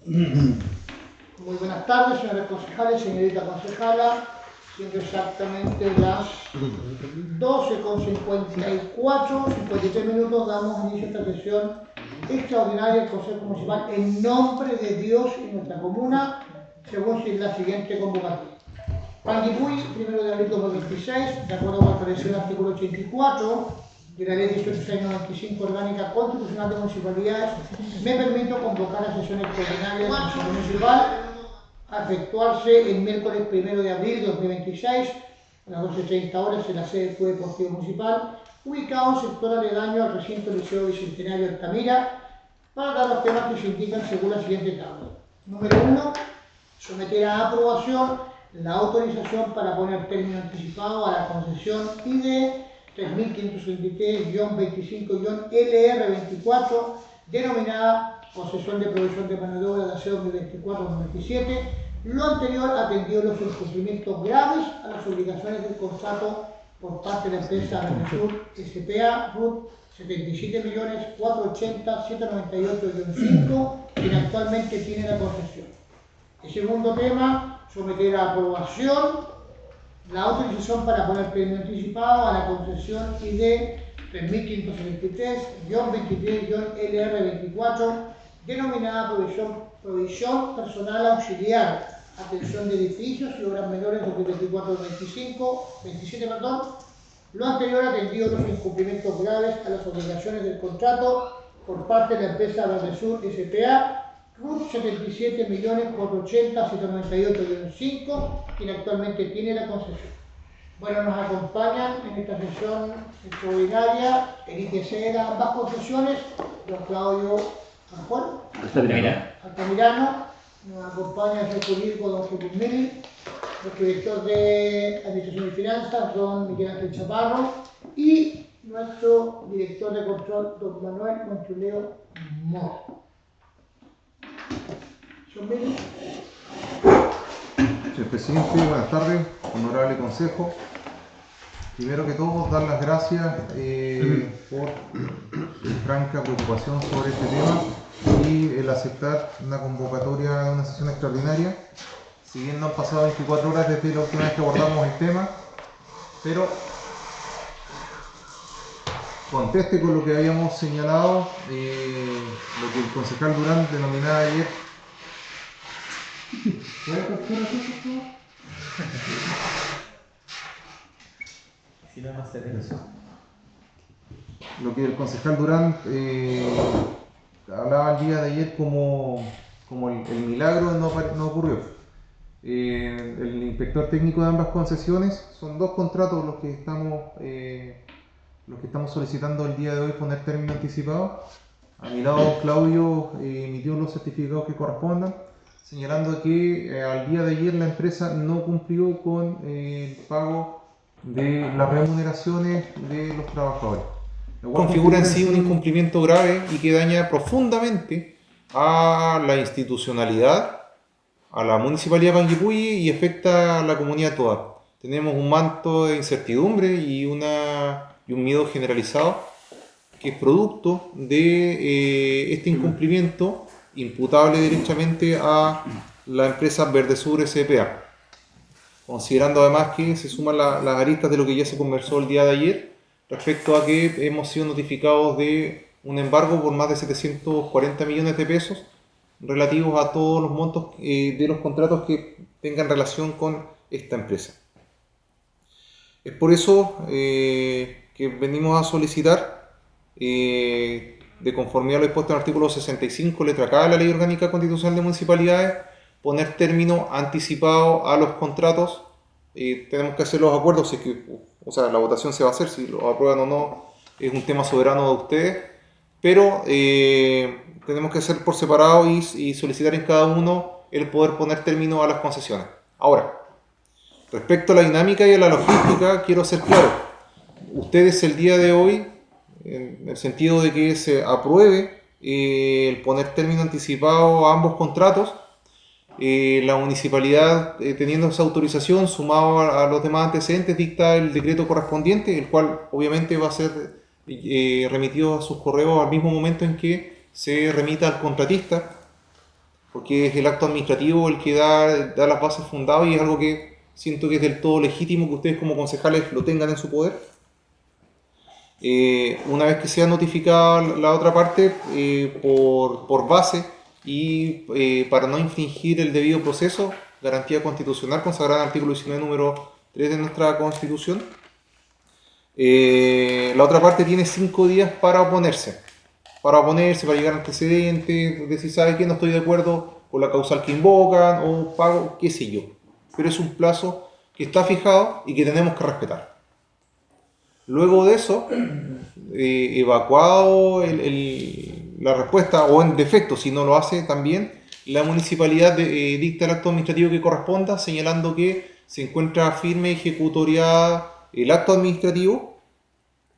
Muy buenas tardes, señores concejales, señorita concejala. Siendo exactamente las 12:54, 53 minutos, damos inicio a esta sesión extraordinaria del Consejo Municipal en nombre de Dios y nuestra comuna, según la siguiente convocatoria. Panguipulli, 1 de abril de 2026, de acuerdo con el parecido artículo 84 de la Ley 1895 Orgánica Constitucional de Municipalidades, me permito convocar a sesión extraordinaria del Consejo Municipal a efectuarse el miércoles 1 de abril de 2026 a las 12:30 horas en la sede del Club Deportivo Municipal, ubicado en sector aledaño al recinto Liceo Bicentenario Altamira, para dar los temas que se indican según la siguiente tabla. Número 1. Someter a aprobación la autorización para poner término anticipado a la concesión ID 3523-25-LR24, denominada concesión de provisión de mano de obra de aseo 2024-2027, lo anterior atendió los incumplimientos graves a las obligaciones del contrato por parte de la empresa Verdesur S.p.A. RUT 77.480.798-5, quien actualmente tiene la concesión. El segundo tema, someter a aprobación la autorización para poner premio anticipado a la concesión ID 3523-23-LR24, denominada provisión personal auxiliar, atención de edificios y obras menores 2024-27, lo anterior atendido los incumplimientos graves a las obligaciones del contrato por parte de la empresa Verdesur S.p.A. RUT 77.480.798-5, quien actualmente tiene la concesión. Bueno, nos acompañan en esta sesión extraordinaria el ITC de ambas concesiones, don Claudio Altamirano, nos acompaña el jefe jurídico don Jesús Mili, nuestro director de Administración y Finanzas, don Miguel Ángel Chaparro, y nuestro director de control, don Manuel Monchuleo Mora. Señor presidente, buenas tardes, honorable consejo. Primero que todo, dar las gracias por su franca preocupación sobre este tema y el aceptar una convocatoria de una sesión extraordinaria. Si bien no han pasado 24 horas desde la última vez que abordamos el tema, pero conteste con lo que habíamos señalado, lo que el concejal Durán denominaba ayer. Lo que el concejal Durán hablaba el día de ayer como el milagro no ocurrió. El inspector técnico de ambas concesiones, son dos contratos los que estamos solicitando el día de hoy poner término anticipado. A mi lado Claudio emitió los certificados que correspondan, señalando que al día de ayer la empresa no cumplió con el pago de las remuneraciones de los trabajadores. Lo cual configura en sí un incumplimiento grave y que daña profundamente a la institucionalidad, a la municipalidad de Panguipulli y afecta a la comunidad toda. Tenemos un manto de incertidumbre y un miedo generalizado que es producto de este incumplimiento imputable derechamente a la empresa Verdesur S.p.A. Considerando además que se suman las aristas de lo que ya se conversó el día de ayer respecto a que hemos sido notificados de un embargo por más de 740 millones de pesos relativos a todos los montos de los contratos que tengan relación con esta empresa. Es por eso que venimos a solicitar, de conformidad a lo dispuesto en el artículo 65, letra K de la Ley Orgánica Constitucional de Municipalidades, poner término anticipado a los contratos. Tenemos que hacer los acuerdos, si es que, la votación se va a hacer, si lo aprueban o no, es un tema soberano de ustedes, pero tenemos que hacer por separado y solicitar en cada uno el poder poner término a las concesiones. Ahora, respecto a la dinámica y a la logística, quiero ser claro. Ustedes el día de hoy, en el sentido de que se apruebe el poner término anticipado a ambos contratos, la municipalidad, teniendo esa autorización, sumado a los demás antecedentes, dicta el decreto correspondiente, el cual obviamente va a ser remitido a sus correos al mismo momento en que se remita al contratista, porque es el acto administrativo el que da las bases fundadas y es algo que siento que es del todo legítimo que ustedes como concejales lo tengan en su poder. Una vez que sea notificada la otra parte por base y para no infringir el debido proceso, garantía constitucional consagrada en el artículo 19, número 3 de nuestra Constitución, la otra parte tiene 5 días para oponerse, para llegar a antecedentes, decir, ¿sabe qué? No estoy de acuerdo con la causal que invocan o pago, qué sé yo. Pero es un plazo que está fijado y que tenemos que respetar. Luego de eso, evacuado la respuesta, o en defecto, si no lo hace también, la municipalidad dicta el acto administrativo que corresponda, señalando que se encuentra firme y ejecutoriada el acto administrativo,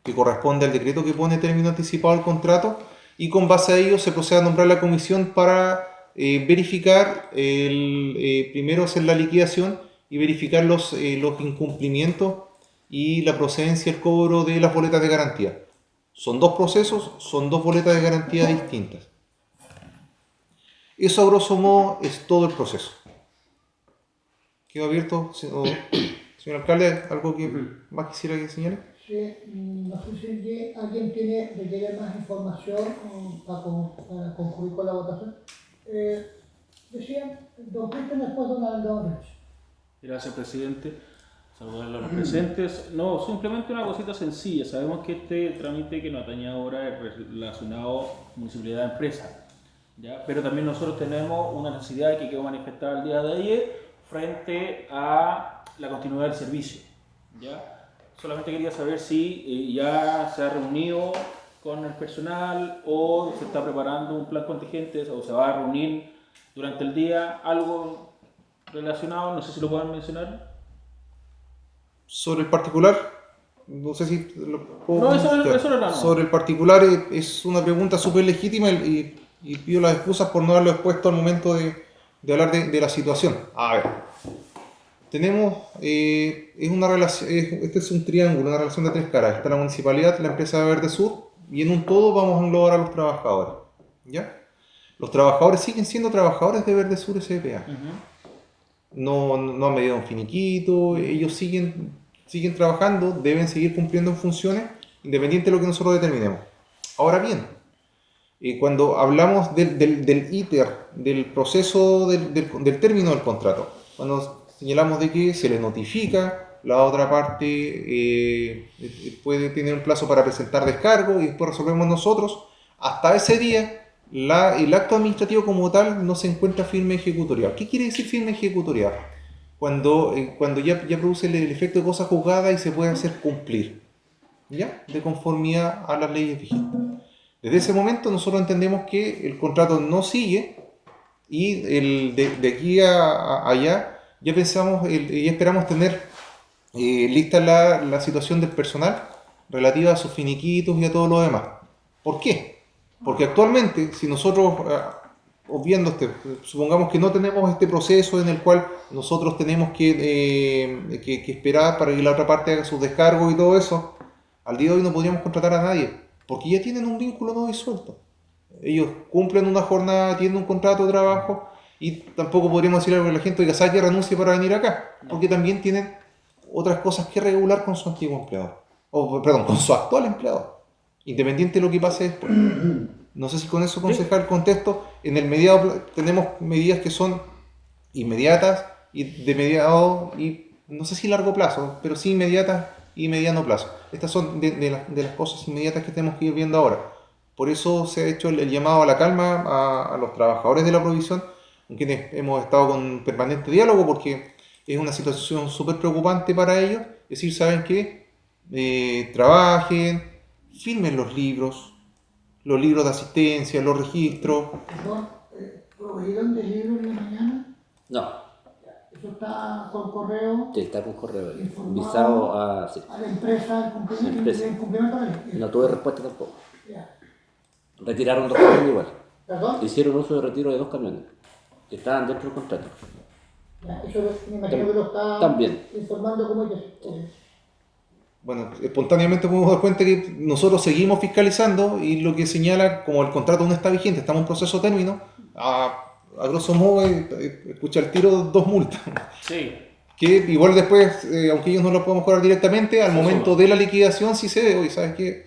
que corresponde al decreto que pone término anticipado al contrato, y con base a ello se procede a nombrar la comisión para verificar, primero hacer la liquidación y verificar los incumplimientos y la procedencia y el cobro de las boletas de garantía. Son 2 procesos, son 2 boletas de garantía distintas. Eso a grosso modo es todo el proceso. ¿Quedó abierto? Señor alcalde, ¿algo que más quisiera que señale? Sí, no sé si alguien requiere más información para concluir con la votación. Decían, don Cristian, después don Aldo. Gracias, presidente. Saludar a los presentes. No, simplemente una cosita sencilla. Sabemos que este trámite que nos atañe ahora es relacionado a municipalidad de empresa, ¿ya? Pero también nosotros tenemos una necesidad que quedó manifestada el día de ayer frente a la continuidad del servicio, ¿ya? Solamente quería saber si ya se ha reunido con el personal o se está preparando un plan contingente o se va a reunir durante el día, algo relacionado, no sé si lo pueden mencionar. Sobre el particular, no sé si lo puedo No, eso no. Sobre el particular es una pregunta súper legítima y pido las excusas por no haberlo expuesto al momento de hablar de la situación. A ver, tenemos, es una relación, este es un triángulo, una relación de 3 caras. Está la municipalidad, la empresa de Verde Sur y en un todo vamos a englobar a los trabajadores, ¿ya? Los trabajadores siguen siendo trabajadores de Verde Sur S.p.A. No han medido un finiquito, ellos siguen trabajando, deben seguir cumpliendo en funciones, independiente de lo que nosotros determinemos. Ahora bien, cuando hablamos del ITER, del proceso del término del contrato, cuando señalamos de que se le notifica, la otra parte puede tener un plazo para presentar descargo y después resolvemos nosotros, hasta ese día el acto administrativo como tal no se encuentra firme ejecutorial. ¿Qué quiere decir firme ejecutorial? Cuando ya produce el efecto de cosa juzgada y se puede hacer cumplir, ¿ya? De conformidad a las leyes vigentes. Desde ese momento nosotros entendemos que el contrato no sigue y de aquí a allá ya pensamos, ya esperamos tener lista la situación del personal relativa a sus finiquitos y a todo lo demás. ¿Por qué? Porque actualmente, si nosotros, obviando supongamos que no tenemos este proceso en el cual nosotros tenemos que esperar para que la otra parte haga sus descargos y todo eso, al día de hoy no podríamos contratar a nadie, porque ya tienen un vínculo no disuelto. Ellos cumplen una jornada, tienen un contrato de trabajo y tampoco podríamos decirle a la gente, oiga, saque, renuncie para venir acá, porque también tienen otras cosas que regular con su antiguo empleador, con su actual empleador. Independiente de lo que pase después. No sé si con eso concejal contexto. En el mediado tenemos medidas que son inmediatas y de mediado y no sé si largo plazo, pero sí inmediatas y mediano plazo. Estas son de las cosas inmediatas que tenemos que ir viendo ahora. Por eso se ha hecho el llamado a la calma a los trabajadores de la provisión, con quienes hemos estado con permanente diálogo porque es una situación súper preocupante para ellos. Es decir, saben que trabajen, firmen los libros de asistencia, los registros. ¿Proveyeron de libros en la mañana? No. ¿Eso está con correo? Sí, está con correo. Informado Visado sí. A la empresa, el cumplimiento de la ley. No tuve respuesta tampoco. Ya. Retiraron 2 camiones igual. ¿Perdón? Hicieron uso de retiro de 2 camiones que estaban dentro del contrato. Ya, eso me imagino que lo está también informando como ellos. Bueno, espontáneamente podemos dar cuenta que nosotros seguimos fiscalizando y lo que señala como el contrato no está vigente, estamos en proceso de término, a grosso modo, escucha el tiro 2 multas. Sí, Que igual después, aunque ellos no lo puedan mejorar directamente, al Se momento suma. de la liquidación sí se ve, oye, ¿sabes qué?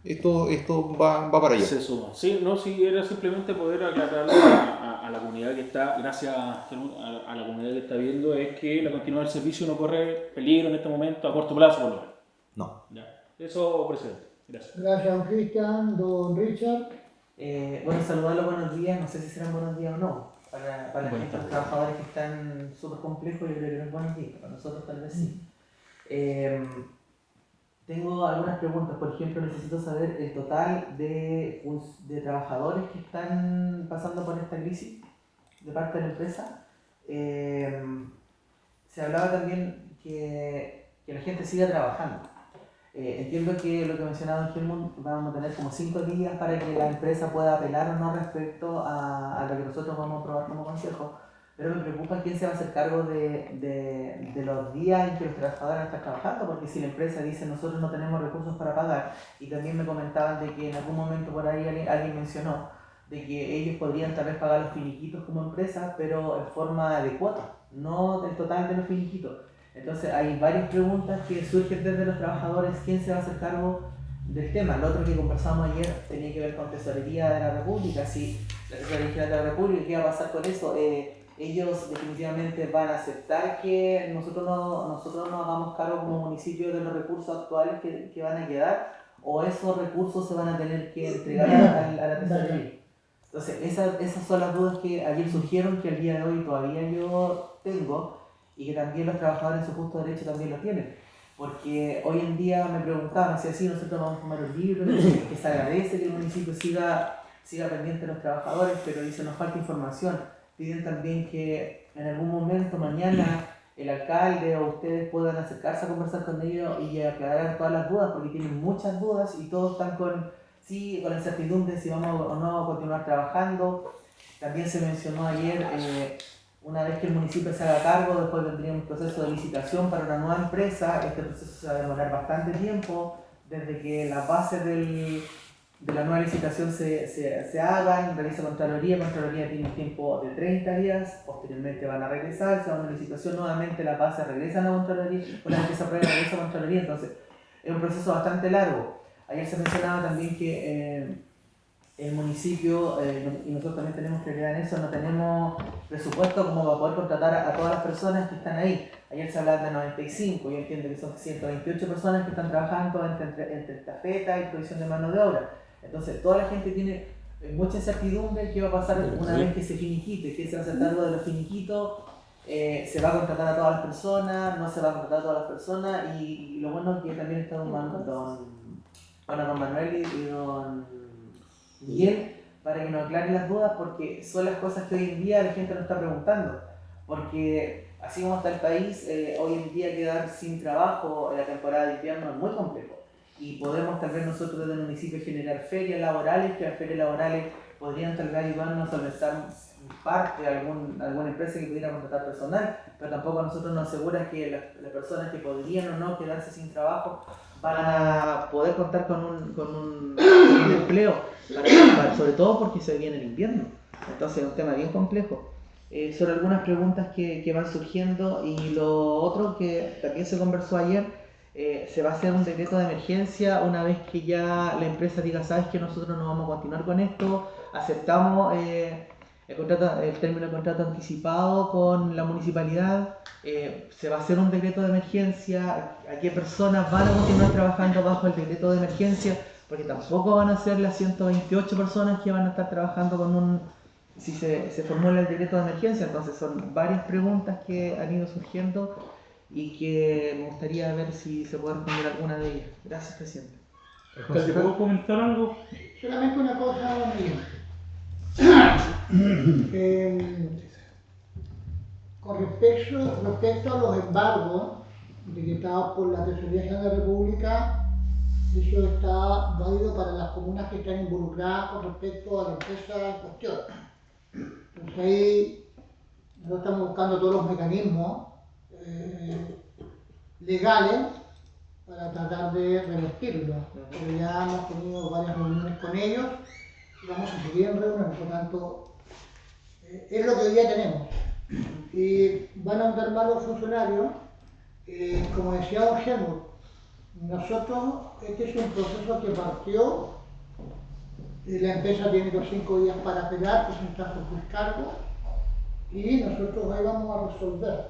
Esto va para allá. se suma. Sí, no, sí, era simplemente poder aclararle a la comunidad que está, gracias a la comunidad que está viendo, es que la continuidad del servicio no corre peligro en este momento a corto plazo, por lo menos. No. Ya. Eso, presidente. Gracias. Gracias, don Cristian, don Richard. Bueno, saludarlos, buenos días. No sé si serán buenos días o no. Para la Buenas gente, los tardes. trabajadores que están súper complejos, yo creo que no es buenos días. Para nosotros tal vez sí. Tengo algunas preguntas. Por ejemplo, necesito saber el total de trabajadores que están pasando por esta crisis de parte de la empresa. Se hablaba también que la gente siga trabajando. Entiendo que lo que mencionaba en Helmut, vamos a tener como 5 días para que la empresa pueda apelar o no respecto a lo que nosotros vamos a aprobar como consejo, pero me preocupa quién se va a hacer cargo de los días en que los trabajadores van a estar trabajando, porque si la empresa dice nosotros no tenemos recursos para pagar, y también me comentaban de que en algún momento por ahí alguien mencionó de que ellos podrían tal vez pagar los finiquitos como empresa, pero en forma de cuota, no el total de los finiquitos. Entonces hay varias preguntas que surgen desde los trabajadores, quién se va a hacer cargo del tema. Lo otro que conversamos ayer tenía que ver con Tesorería de la República, si la Tesorería de la República, ¿qué va a pasar con eso? Ellos definitivamente van a aceptar que nosotros no hagamos cargo como municipio de los recursos actuales que van a quedar, o esos recursos se van a tener que entregar a la Tesorería. Entonces esas son las dudas que ayer surgieron, que al día de hoy todavía yo tengo, y que también los trabajadores en su justo derecho también lo tienen. Porque hoy en día me preguntaban si así nosotros vamos a tomar un libro, que se agradece que el municipio siga pendiente de los trabajadores, pero dice nos falta información. Piden también que en algún momento mañana el alcalde o ustedes puedan acercarse a conversar con ellos y aclarar todas las dudas, porque tienen muchas dudas y todos están con la incertidumbre si vamos o no a continuar trabajando. También se mencionó ayer, una vez que el municipio se haga cargo, después vendría un proceso de licitación para una nueva empresa. Este proceso se va a demorar bastante tiempo, desde que las bases de la nueva licitación se hagan, realiza Contraloría tiene un tiempo de 30 días, posteriormente van a regresar, se va a una licitación, nuevamente las bases regresan a Contraloría, una vez que se aprueba regresa a Contraloría, entonces es un proceso bastante largo. Ayer se mencionaba también que el municipio, y nosotros también tenemos prioridad en eso, no tenemos presupuesto como para poder contratar a todas las personas que están ahí. Ayer se hablaba de 95, yo entiendo que son 128 personas que están trabajando entre estafeta y provisión de mano de obra. Entonces toda la gente tiene mucha incertidumbre qué va a pasar una vez que se finiquite, qué se va a hacer cargo de los finiquitos, se va a contratar a todas las personas, no se va a contratar a todas las personas, y lo bueno es que también está don Manuel y don Miguel para que nos aclaren las dudas, porque son las cosas que hoy en día la gente nos está preguntando, porque así como está el país, hoy en día quedar sin trabajo en la temporada de invierno es muy complejo, y podemos tal vez nosotros desde el municipio generar ferias laborales, que las ferias laborales podrían tal vez ayudarnos a solventar parte de alguna empresa que pudiera contratar personal, pero tampoco nosotros nos asegura que las personas que podrían o no quedarse sin trabajo van a poder contar con un empleo, sobre todo porque se viene el invierno. Entonces es un tema bien complejo. Son algunas preguntas que van surgiendo, y lo otro que también se conversó ayer, se va a hacer un decreto de emergencia una vez que ya la empresa diga, sabes que nosotros no vamos a continuar con esto, aceptamos el término de contrato anticipado con la municipalidad, se va a hacer un decreto de emergencia, a qué personas van a continuar trabajando bajo el decreto de emergencia, porque tampoco van a ser las 128 personas que van a estar trabajando si se formula el decreto de emergencia. Entonces son varias preguntas que han ido surgiendo y que me gustaría ver si se puede responder alguna de ellas. Gracias, presidente. ¿Te puedo comentar algo? Solamente una cosa, Miguel. Con respecto a los embargos decretados por la Tesorería General de la República, eso está válido para las comunas que están involucradas con respecto a la empresa en cuestión. Entonces ahí nosotros estamos buscando todos los mecanismos legales para tratar de revertirlo. Pero ya hemos tenido varias reuniones con ellos y vamos a seguir en reuniones, por lo tanto es lo que hoy día tenemos. Y van a andar mal los funcionarios, como decía Helmut, nosotros, este es un proceso que partió, la empresa tiene los 5 días para apelar, presentar sus descargos, y nosotros ahí vamos a resolver.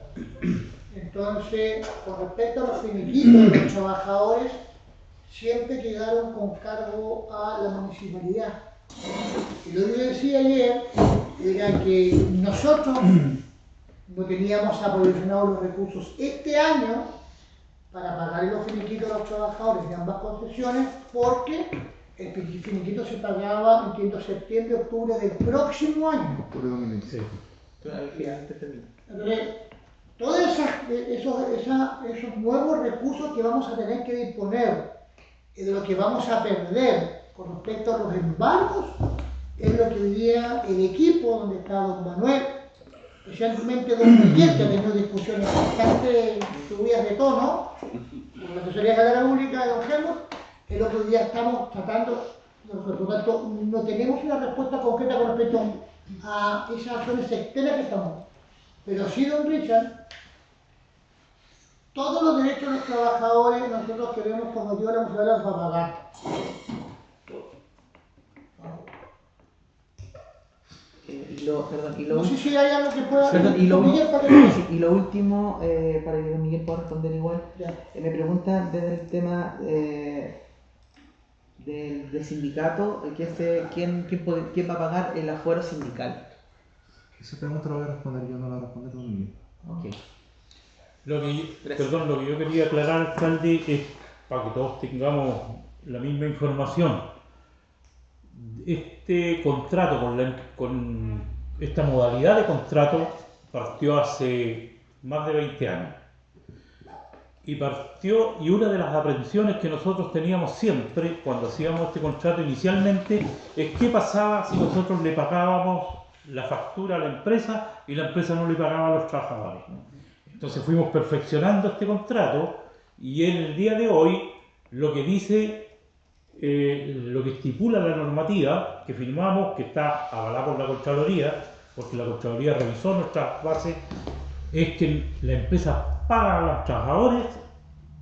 Entonces, con respecto a los finiquitos de los trabajadores, siempre quedaron con cargo a la municipalidad. Y lo que yo decía ayer era que nosotros no teníamos aprovisionados los recursos este año para pagar los finiquitos a los trabajadores de ambas concesiones, porque el finiquito se pagaba, entiendo, septiembre, octubre del próximo año. Octubre de 2026. Entonces, todos esos nuevos recursos que vamos a tener que disponer y de lo que vamos a perder con respecto a los embargos, es lo que hoy día el equipo, donde está don Manuel, especialmente don Miguel, que ha tenido discusiones bastante subidas de tono, con la Tesorería Federal Pública de don Helmut, es lo que hoy día estamos tratando. Por lo tanto, no tenemos una respuesta concreta con respecto a esas acciones externas que estamos. Pero sí, don Richard, todos los derechos de los trabajadores nosotros queremos, como digo, la municipalidad los va a pagar. No sé si hay algo que pueda... Y lo último, para que don Miguel pueda responder igual, Ya. me preguntan desde el tema del sindicato, ¿quién va a pagar el afuero sindical? Esa pregunta la voy a responder yo, no la responde don Miguel. Okay. Lo que yo quería aclarar, alcalde, es para que todos tengamos la misma información. Este contrato, con esta modalidad de contrato, partió hace más de 20 años. Y una de las aprensiones que nosotros teníamos siempre cuando hacíamos este contrato inicialmente es qué pasaba si nosotros le pagábamos la factura a la empresa y la empresa no le pagaba a los trabajadores. Entonces fuimos perfeccionando este contrato y en el día de hoy lo que dice, lo que estipula la normativa que firmamos, que está avalada por la Contraloría, porque la Contraloría revisó nuestras bases, es que la empresa paga a los trabajadores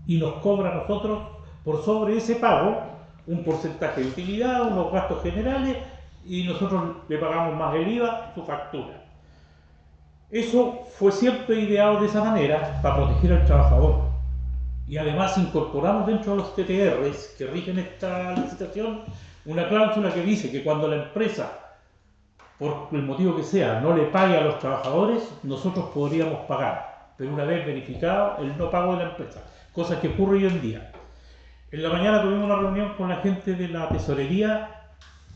y nos cobra a nosotros por sobre ese pago un porcentaje de utilidad, unos gastos generales, y nosotros le pagamos más el IVA, su factura. Eso fue siempre ideado de esa manera para proteger al trabajador. Y además incorporamos dentro de los TTRs que rigen esta licitación una cláusula que dice que cuando la empresa, por el motivo que sea, no le pague a los trabajadores, nosotros podríamos pagar, pero una vez verificado el no pago de la empresa, cosa que ocurre hoy en día. En la mañana tuvimos una reunión con la gente de la tesorería,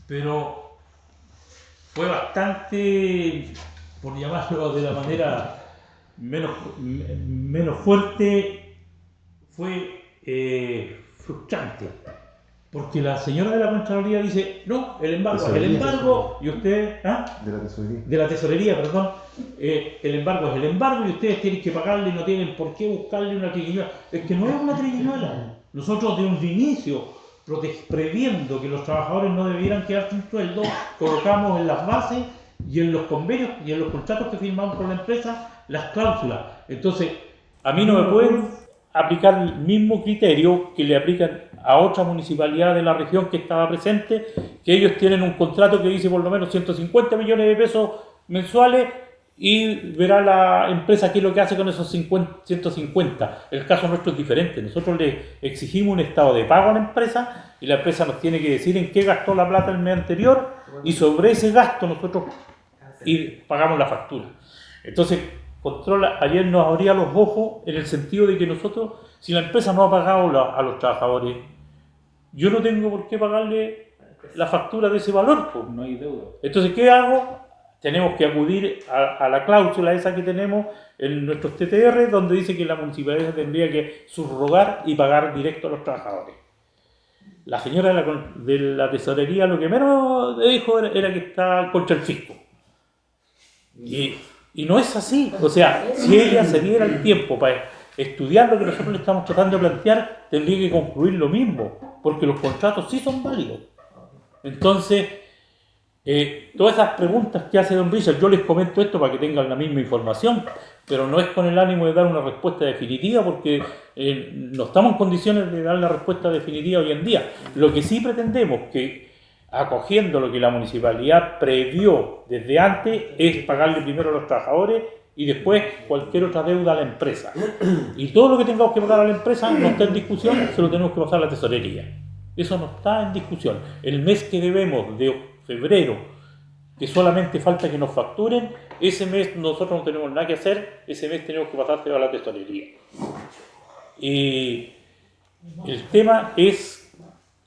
pero fue bastante, por llamarlo de la manera menos fuerte, fue frustrante. Porque la señora de la Contraloría dice, no, el embargo es el embargo, y ustedes... ¿ah? De la tesorería. De la tesorería, perdón. El embargo es el embargo y ustedes tienen que pagarle, no tienen por qué buscarle una triquiñuela. Es que no es una triquiñuela. Nosotros de un inicio, previendo que los trabajadores no debieran quedar sin sueldo, colocamos en las bases y en los convenios y en los contratos que firmamos con la empresa las cláusulas. Entonces, a mí no me pueden aplicar el mismo criterio que le aplican a otra municipalidad de la región que estaba presente, que ellos tienen un contrato que dice por lo menos 150 millones de pesos mensuales y verá la empresa qué es lo que hace con esos 150. El caso nuestro es diferente. Nosotros le exigimos un estado de pago a la empresa y la empresa nos tiene que decir en qué gastó la plata el mes anterior y sobre ese gasto nosotros pagamos la factura. Entonces, Controla ayer nos abría los ojos en el sentido de que nosotros, si la empresa no ha pagado a los trabajadores, yo no tengo por qué pagarle la factura de ese valor. Pues. No hay deuda. Entonces, ¿qué hago? Tenemos que acudir a la cláusula esa que tenemos en nuestros TTR, donde dice que la municipalidad tendría que subrogar y pagar directo a los trabajadores. La señora de la tesorería lo que menos dijo era que está contra el fisco. Y no es así. O sea, si ella se diera el tiempo para estudiar lo que nosotros le estamos tratando de plantear, tendría que concluir lo mismo, porque los contratos sí son válidos. Entonces, Todas esas preguntas que hace don Richard, yo les comento esto para que tengan la misma información, pero no es con el ánimo de dar una respuesta definitiva, porque no estamos en condiciones de dar la respuesta definitiva hoy en día. Lo que sí pretendemos que, acogiendo lo que la municipalidad previó desde antes, es pagarle primero a los trabajadores y después cualquier otra deuda a la empresa. Y todo lo que tengamos que pagar a la empresa no está en discusión, se lo tenemos que pasar a la tesorería. Eso no está en discusión. El mes que debemos de febrero, que solamente falta que nos facturen, ese mes nosotros no tenemos nada que hacer, ese mes tenemos que pasárselo a la tesorería. Y el tema es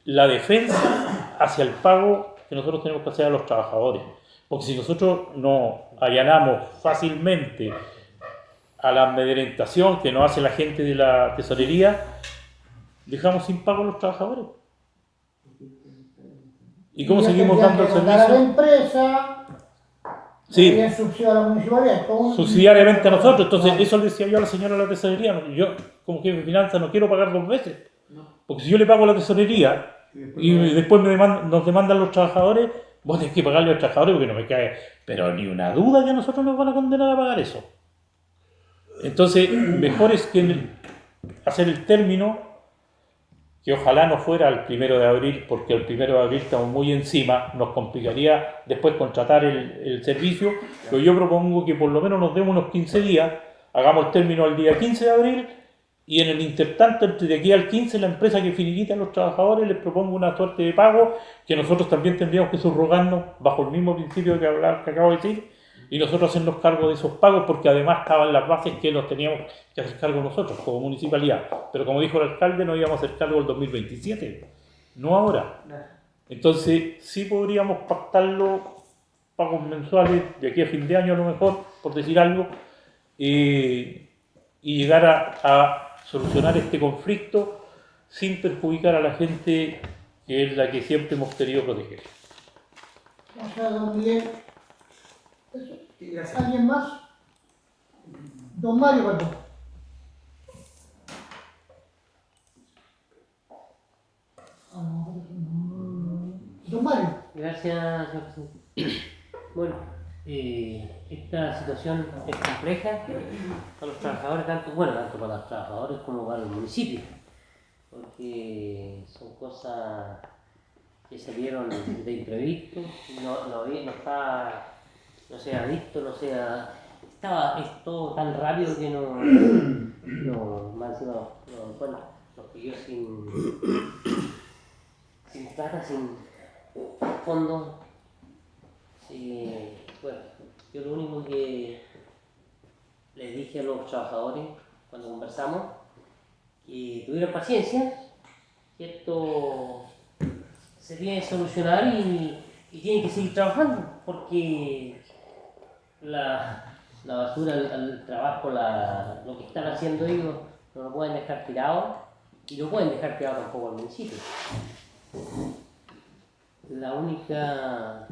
la defensa hacia el pago que nosotros tenemos que hacer a los trabajadores. Porque si nosotros no allanamos fácilmente a la amedrentación que nos hace la gente de la tesorería, dejamos sin pago a los trabajadores. ¿Y cómo seguimos dando el servicio? A la empresa, sí, y el subsidio a la municipalidad. Subsidiariamente a nosotros. Entonces, eso le decía yo a la señora de la tesorería. Yo, como jefe de finanzas, no quiero pagar 2 veces. Porque si yo le pago a la tesorería y después nos demandan los trabajadores, vos tenés que pagarle a los trabajadores porque no me cae. Pero ni una duda que a nosotros nos van a condenar a pagar eso. Entonces, mejor es que hacer el término, que ojalá no fuera el 1 de abril, porque el 1 de abril estamos muy encima, nos complicaría después contratar el servicio, pero yo propongo que por lo menos nos demos unos 15 días, hagamos el término el día 15 de abril, y en el intertanto, entre de aquí al 15, la empresa que finiquita a los trabajadores les propongo una suerte de pago, que nosotros también tendríamos que subrogarnos bajo el mismo principio que acabo de decir, y nosotros hacernos cargo de esos pagos, porque además estaban las bases que nos teníamos que hacer cargo nosotros como municipalidad. Pero como dijo el alcalde, nos íbamos a hacer cargo el 2027, no ahora. Entonces sí podríamos pactarlo, pagos mensuales de aquí a fin de año a lo mejor, por decir algo, y llegar a solucionar este conflicto sin perjudicar a la gente que es la que siempre hemos querido proteger. O sea, don Miguel, ¿alguien más? Don Mario, perdón. Don Mario. Gracias, señor presidente. Bueno, esta situación es compleja para los trabajadores, tanto para los trabajadores como para el municipio, porque son cosas que se dieron de imprevisto, no se ha visto, es todo tan rápido que nos pilló sin plata, sin fondos. Bueno, yo lo único que les dije a los trabajadores cuando conversamos, que tuvieran paciencia, que esto se tiene que solucionar y tienen que seguir trabajando, porque la basura, el trabajo, lo que están haciendo ellos no lo pueden dejar tirado y no pueden dejar tirado tampoco al municipio. La única,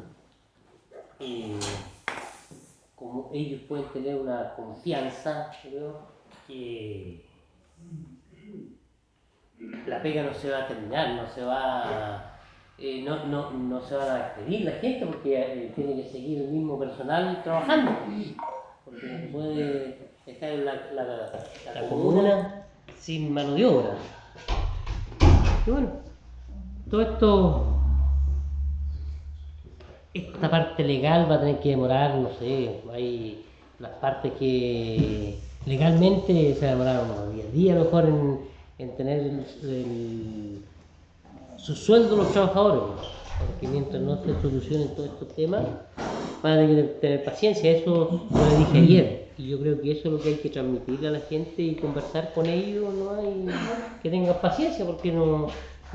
como ellos pueden tener una confianza, creo, que la pega no se va a terminar, no se van a despedir la gente, porque tiene que seguir el mismo personal trabajando, porque no se puede dejar la comuna sin mano de obra. Y bueno, esta parte legal va a tener que demorar, no sé, hay las partes que legalmente se demoraron unos 10 días a lo mejor en tener su sueldo los trabajadores, porque mientras no se solucionen todos estos temas van a tener que tener paciencia. Eso lo dije ayer y yo creo que eso es lo que hay que transmitirle a la gente y conversar con ellos, que tengan paciencia, porque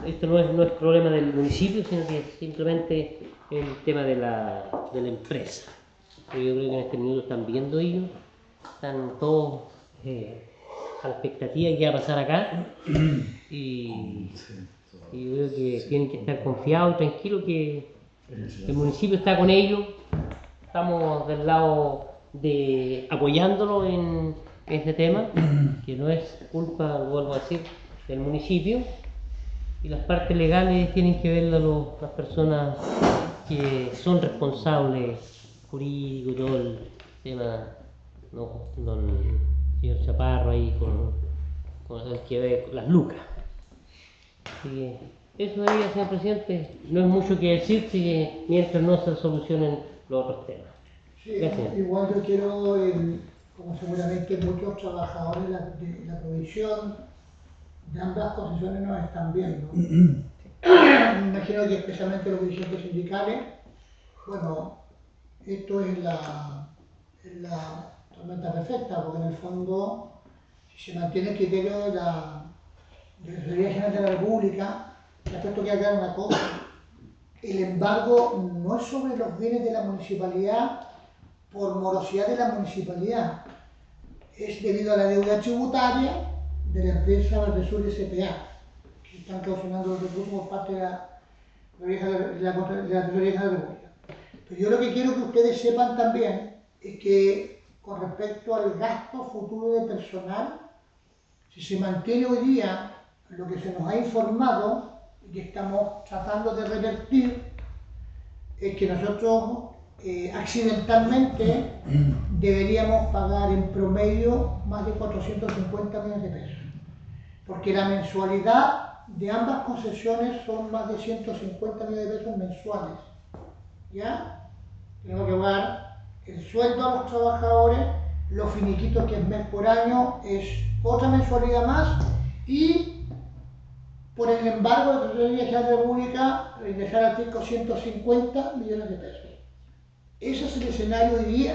esto no es problema del municipio, sino que es simplemente el tema de la empresa. Pero yo creo que en este minuto están viendo ellos, están todos a la expectativa de qué va a pasar acá, y yo creo que tienen que estar confiados y tranquilos que el municipio está con ellos. Estamos del lado de apoyándolo en este tema, que no es culpa, vuelvo a decir, del municipio, y las partes legales tienen que ver las personas que son responsables jurídicos y todo el tema, ¿no? Don señor Chaparro ahí con el que ve las lucas. Así que eso debería, señor presidente, no es mucho que decir que mientras no se solucionen los otros temas. Sí, Gracias. igual yo quiero, como seguramente muchos trabajadores de la provisión de ambas concesiones nos están viendo. Me imagino que especialmente los dirigentes sindicales, bueno, esto es la tormenta perfecta, porque en el fondo, si se mantiene el criterio de la Tesorería General de la República, respecto que aclarar una cosa, el embargo no es sobre los bienes de la municipalidad por morosidad de la municipalidad, es debido a la deuda tributaria de la empresa Valdesur S.p.A., que están caucionando los recursos por parte de la Tesorería General de la República. Pero yo lo que quiero que ustedes sepan también es que con respecto al gasto futuro de personal, si se mantiene hoy día lo que se nos ha informado y que estamos tratando de revertir, es que nosotros accidentalmente deberíamos pagar en promedio más de 450 millones de pesos, porque la mensualidad de ambas concesiones son más de 150 millones de pesos mensuales. ¿Ya? Tenemos que pagar el sueldo a los trabajadores, los finiquitos que es mes por año, es otra mensualidad más, y por el embargo de la Tesorería General de la República ingresar al fisco 150 millones de pesos. Ese es el escenario hoy día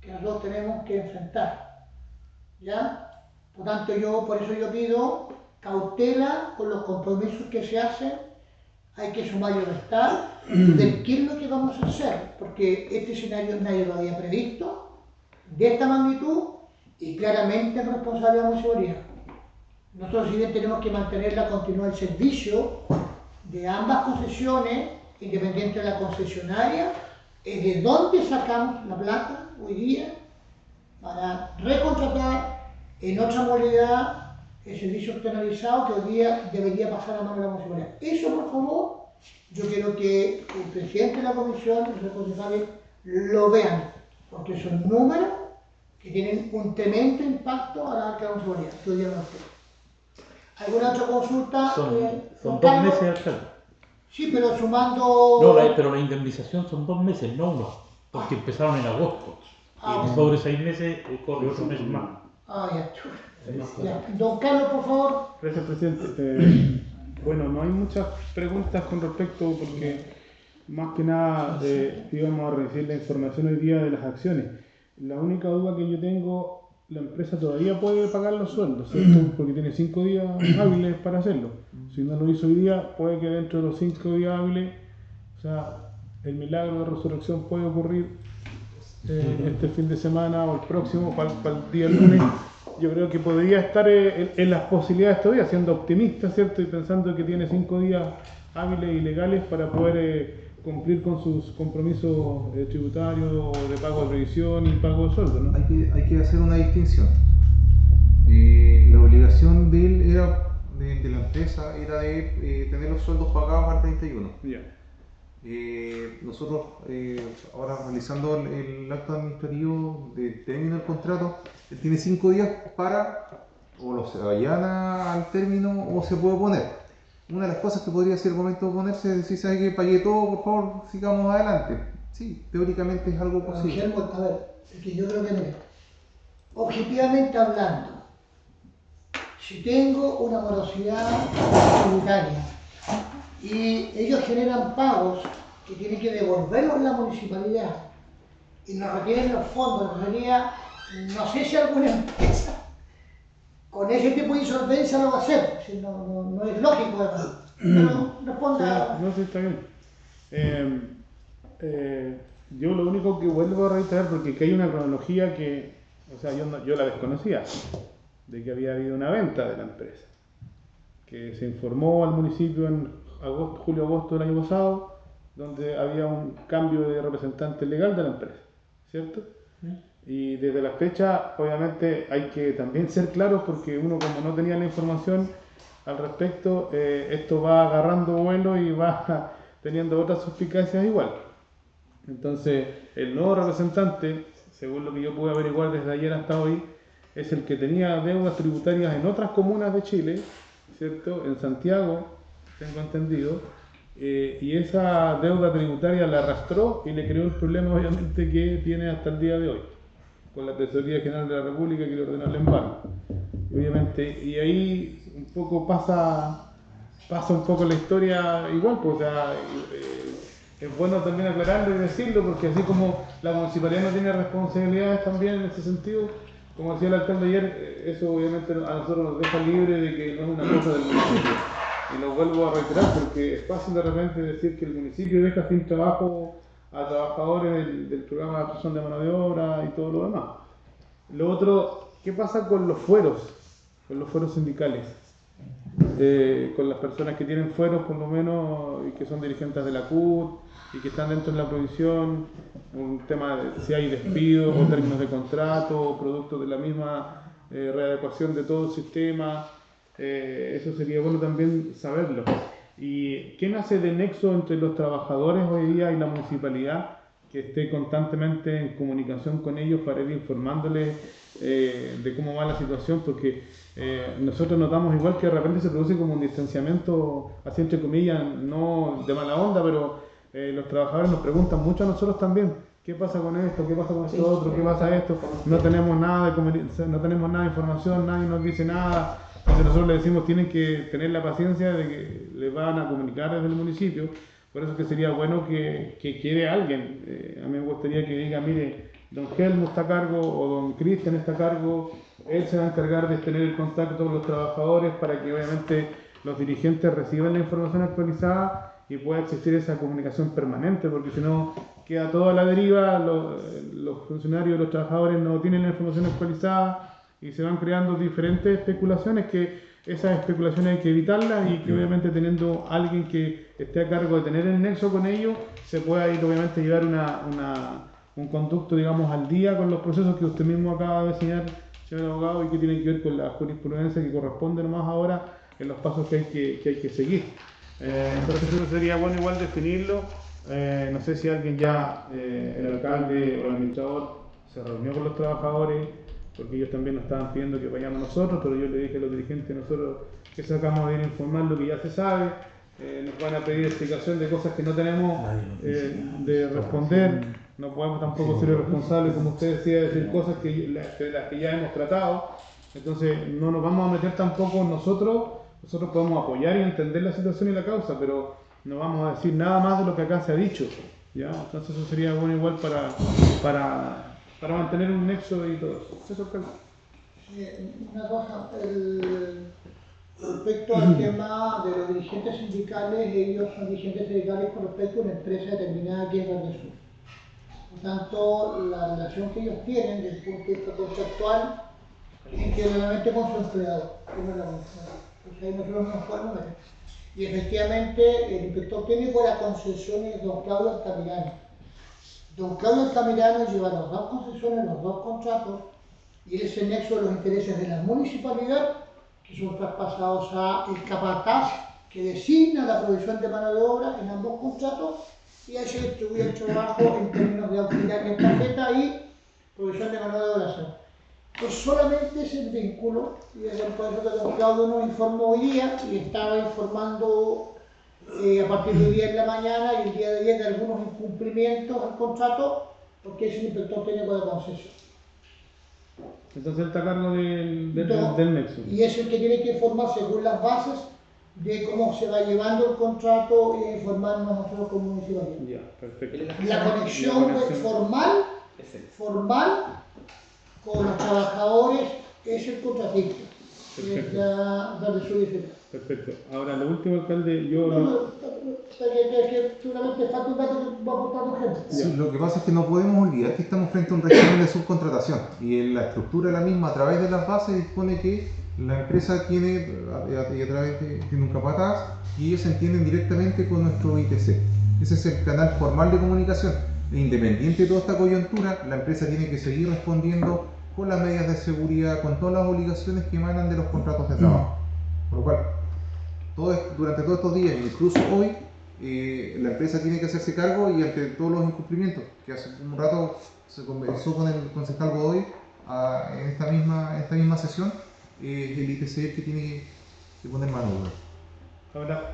que nosotros tenemos que enfrentar. ¿Ya? Por tanto, por eso yo pido cautela con los compromisos que se hacen. Hay que sumar y restar de qué es lo que vamos a hacer, porque este escenario nadie lo había previsto, de esta magnitud, y claramente es responsable de la municipalidad. Nosotros, si bien tenemos que mantener la continuidad del servicio de ambas concesiones, independiente de la concesionaria, es de dónde sacamos la plata hoy día para recontratar en otra modalidad el servicio externalizado que hoy día debería pasar a mano de la municipalidad. Eso, por favor, yo quiero que el presidente de la comisión y los responsables lo vean, porque son números que tienen un tremendo impacto a la arca de la municipalidad, que hoy día no lo tenemos. ¿Alguna otra consulta? Son 2 meses, alcalde. Sí, pero sumando... No, pero la indemnización son 2 meses, no 1, porque empezaron en agosto. Y sobre 6 meses corre otro mes más. Ya. Don Carlos, por favor. Gracias, presidente. Bueno, no hay muchas preguntas con respecto, porque más que nada íbamos a recibir la información hoy día de las acciones. La única duda que yo tengo, la empresa todavía puede pagar los sueldos, ¿cierto? Porque tiene 5 días hábiles para hacerlo. Si no lo hizo hoy día, puede que dentro de los 5 días hábiles, o sea, el milagro de resurrección puede ocurrir este fin de semana o el próximo, para el día lunes. Yo creo que podría estar en las posibilidades todavía, siendo optimista, ¿cierto? Y pensando que tiene 5 días hábiles y legales para poder cumplir con sus compromisos tributarios, de pago de revisión y pago de sueldo, ¿no? Hay que hacer una distinción. La obligación de él de la empresa era de tener los sueldos pagados al 31. Yeah. Nosotros ahora realizando el acto administrativo de término del contrato, él tiene 5 días para o lo se allana al término o se puede oponer. Una de las cosas que podría ser el momento de oponerse es decir, ¿sabe qué? Pagué todo, por favor, sigamos adelante. Sí, teóricamente es algo posible. Guillermo, a ver, es que yo creo que mire, objetivamente hablando, si tengo una morosidad tributaria y ellos generan pagos que tienen que devolverlos a la municipalidad y nos retienen los fondos, no sé si alguna empresa con ese tipo de insolvencia lo va a hacer, si no es lógico además. Pero responda. No, sí, está bien. Yo lo único que vuelvo a reiterar, porque aquí hay una cronología que, o sea, yo la desconocía, de que había habido una venta de la empresa, que se informó al municipio en julio-agosto del año pasado, donde había un cambio de representante legal de la empresa, ¿cierto? Y desde la fecha, obviamente, hay que también ser claros, porque uno, como no tenía la información al respecto, esto va agarrando vuelo y va teniendo otras suspicacias igual. Entonces, el nuevo representante, según lo que yo pude averiguar desde ayer hasta hoy, es el que tenía deudas tributarias en otras comunas de Chile, ¿cierto? En Santiago, tengo entendido, y esa deuda tributaria la arrastró y le creó el problema, obviamente, que tiene hasta el día de hoy, con la Tesorería General de la República que le ordenó el embargo. Obviamente, y ahí un poco pasa un poco la historia igual, pues, o sea, es bueno también aclararlo y decirlo, porque así como la municipalidad no tiene responsabilidades también en ese sentido, como decía el alcalde ayer, eso obviamente a nosotros nos deja libre de que no es una cosa del municipio. Y lo vuelvo a reiterar porque es fácil de repente decir que el municipio deja sin trabajo a trabajadores del programa de adaptación de mano de obra y todo lo demás. Lo otro, ¿qué pasa con los fueros sindicales? Con las personas que tienen fueros por lo menos y que son dirigentes de la CUT y que están dentro de la provisión, un tema de si hay despidos o términos de contrato o productos de la misma readecuación de todo el sistema, eso sería bueno también saberlo. ¿Y quién hace de nexo entre los trabajadores hoy día y la municipalidad que esté constantemente en comunicación con ellos para ir informándoles de cómo va la situación? Porque nosotros notamos igual que de repente se produce como un distanciamiento, así entre comillas, no de mala onda, pero los trabajadores nos preguntan mucho a nosotros también, ¿qué pasa con esto? ¿Qué pasa con esto otro? ¿Qué pasa esto? No tenemos nada de información, nadie nos dice nada. Entonces nosotros les decimos, tienen que tener la paciencia de que les van a comunicar desde el municipio. Por eso que sería bueno que quede alguien. A mí me gustaría que diga, mire, don Helmut está a cargo o don Cristian está a cargo, él se va a encargar de tener el contacto con los trabajadores para que obviamente los dirigentes reciban la información actualizada y pueda existir esa comunicación permanente, porque si no queda todo a la deriva, los funcionarios, los trabajadores no tienen la información actualizada y se van creando diferentes especulaciones que esas especulaciones hay que evitarlas y que obviamente teniendo alguien que esté a cargo de tener el nexo con ellos se pueda ir obviamente llevar un conducto digamos al día con los procesos que usted mismo acaba de señalar, señor abogado, y que tienen que ver con la jurisprudencia que corresponde nomás ahora en los pasos que hay que seguir. Entonces eso sería bueno igual definirlo. No sé si alguien ya, el alcalde o el administrador se reunió con los trabajadores, porque ellos también nos estaban pidiendo que vayamos nosotros, pero yo le dije a los dirigentes nosotros que sacamos de ir a informar lo que ya se sabe. Nos van a pedir explicación de cosas que no tenemos de responder. No podemos tampoco ser responsables, como usted decía, de decir cosas de las que ya hemos tratado. Entonces no nos vamos a meter tampoco nosotros podemos apoyar y entender la situación y la causa, pero no vamos a decir nada más de lo que acá se ha dicho, ¿ya? Entonces eso sería bueno igual para mantener un nexo y todo eso. Eso es una cosa, respecto al tema de los dirigentes sindicales, ellos son dirigentes sindicales con respecto a una empresa determinada que es Sur. Por tanto, la relación que ellos tienen desde el punto de vista conceptual es que realmente con su empleado, que no es la municipalidad. Entonces ahí nosotros no nos podemos meter. Y efectivamente el inspector técnico de la concesión es don Claudio Altamirano. Don Claudio Altamirano lleva las dos concesiones, los dos contratos, y él es el nexo de los intereses de la municipalidad, que son traspasados a el capataz, que designa la provisión de mano de obra en ambos contratos, y ahí se distribuye el trabajo en términos de auxiliar en tarjeta y provisión de mano de obra. Pues solamente es el vínculo, y es por eso que don Claudio nos informó hoy día, y estaba informando a partir de hoy día en la mañana y el día de ayer de algunos incumplimientos al contrato, porque es el inspector técnico de concesión. Entonces él está a cargo del nexo. Y es el que tiene que informar según las bases de cómo se va llevando el contrato y informarnos nosotros como municipalidad. Ya, perfecto. La conexión formal con los trabajadores es el contratista. Perfecto. Es la de su diferencia. Perfecto. Ahora, lo último, alcalde, que seguramente falta un dato que va a aportar tu gente. Sí, lo que pasa es que no podemos olvidar que estamos frente a un régimen de subcontratación y en la estructura de la misma, a través de las bases, dispone que la empresa tiene, tiene un capataz y ellos se entienden directamente con nuestro ITC. Ese es el canal formal de comunicación. Independiente de toda esta coyuntura, la empresa tiene que seguir respondiendo con las medidas de seguridad, con todas las obligaciones que emanan de los contratos de trabajo. Por lo cual, durante todos estos días, incluso hoy, la empresa tiene que hacerse cargo y ante todos los incumplimientos, que hace un rato se conversó con el concejal Godoy en esta misma sesión, el ITC el que tiene que poner mano. Ahora,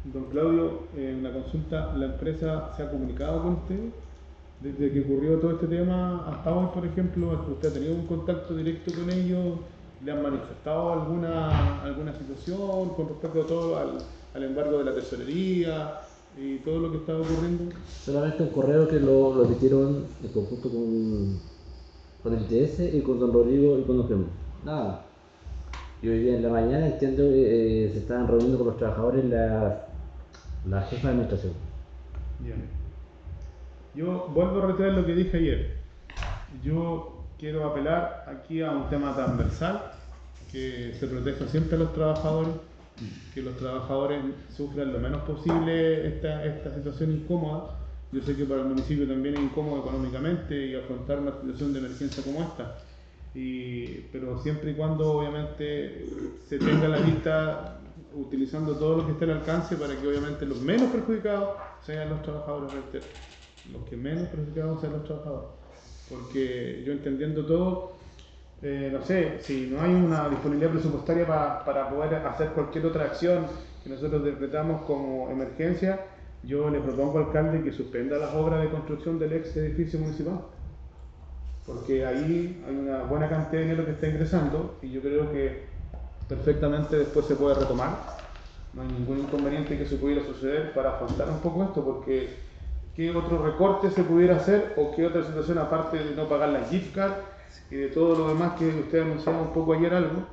don Claudio, una consulta, ¿la empresa se ha comunicado con usted? Desde que ocurrió todo este tema hasta hoy, por ejemplo, ¿usted ha tenido un contacto directo con ellos? ¿Le han manifestado alguna situación con respecto a todo al embargo de la tesorería y todo lo que estaba ocurriendo? Solamente un correo que lo emitieron en conjunto con el ITS y con don Rodrigo y con don Gemma. Nada. Y hoy día en la mañana entiendo que se estaban reuniendo con los trabajadores la jefa de administración. Bien. Yo vuelvo a reiterar lo que dije ayer. Yo quiero apelar aquí a un tema transversal, que se proteja siempre a los trabajadores, que los trabajadores sufran lo menos posible esta situación incómoda. Yo sé que para el municipio también es incómodo económicamente y afrontar una situación de emergencia como esta. Pero siempre y cuando obviamente se tenga la vista utilizando todo lo que esté al alcance para que obviamente los menos perjudicados sean los trabajadores, reitero. Los que menos perjudicados sean los trabajadores. Porque yo entendiendo todo, no sé, si no hay una disponibilidad presupuestaria para poder hacer cualquier otra acción que nosotros interpretamos como emergencia, yo le propongo al alcalde que suspenda las obras de construcción del ex edificio municipal. Porque ahí hay una buena cantidad de dinero que está ingresando y yo creo que perfectamente después se puede retomar. No hay ningún inconveniente que se pudiera suceder para afrontar un poco esto, porque ¿qué otro recorte se pudiera hacer o qué otra situación aparte de no pagar las gift cards y de todo lo demás que usted anunciaba un poco ayer algo?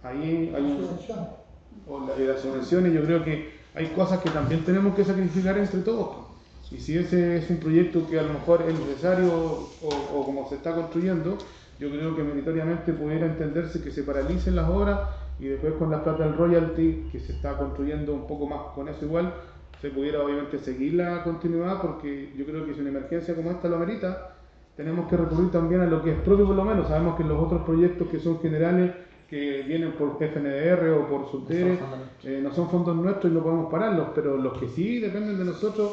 Ahí hay las subvenciones, yo creo que hay cosas que también tenemos que sacrificar entre todos. Y si ese es un proyecto que a lo mejor es necesario o como se está construyendo, yo creo que meritoriamente pudiera entenderse que se paralicen las obras y después con la plata del royalty, que se está construyendo un poco más con eso igual, se pudiera obviamente seguir la continuidad, porque yo creo que si una emergencia como esta lo amerita, tenemos que recurrir también a lo que es propio por lo menos. Sabemos que los otros proyectos que son generales, que vienen por FNDR o por SUTERE, no son fondos nuestros y no podemos pararlos, pero los que sí dependen de nosotros,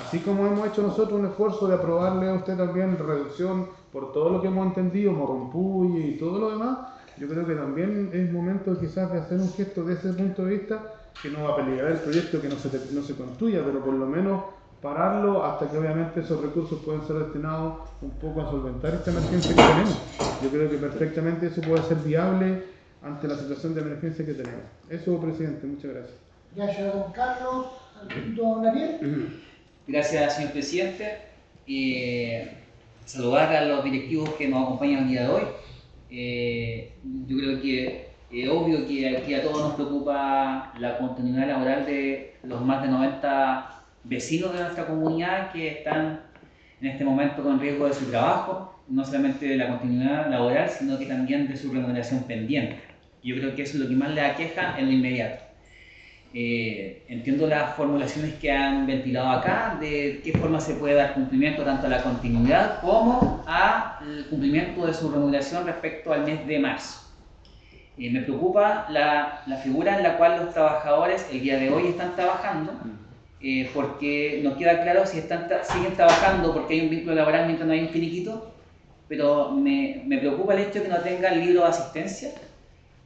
así como hemos hecho nosotros un esfuerzo de aprobarle a usted también reducción por todo lo que hemos entendido, Morrompuy y todo lo demás, yo creo que también es momento quizás de hacer un gesto desde ese punto de vista, que no va a peligrar el proyecto, que no se construya, pero por lo menos pararlo hasta que obviamente esos recursos puedan ser destinados un poco a solventar esta emergencia que tenemos. Yo creo que perfectamente eso puede ser viable ante la situación de emergencia que tenemos. Eso, presidente, muchas gracias. Gracias, don Carlos. Don Ariel. Gracias, señor presidente. Saludar a los directivos que nos acompañan el día de hoy. Yo creo que es obvio que aquí a todos nos preocupa la continuidad laboral de los más de 90 vecinos de nuestra comunidad que están en este momento con riesgo de su trabajo, no solamente de la continuidad laboral, sino que también de su remuneración pendiente. Yo creo que eso es lo que más le aqueja en lo inmediato. Entiendo las formulaciones que han ventilado acá, de qué forma se puede dar cumplimiento tanto a la continuidad como al cumplimiento de su remuneración respecto al mes de marzo. Me preocupa la figura en la cual los trabajadores el día de hoy están trabajando, porque no queda claro si siguen trabajando porque hay un vínculo laboral mientras no hay un finiquito, pero me preocupa el hecho de que no tengan libro de asistencia.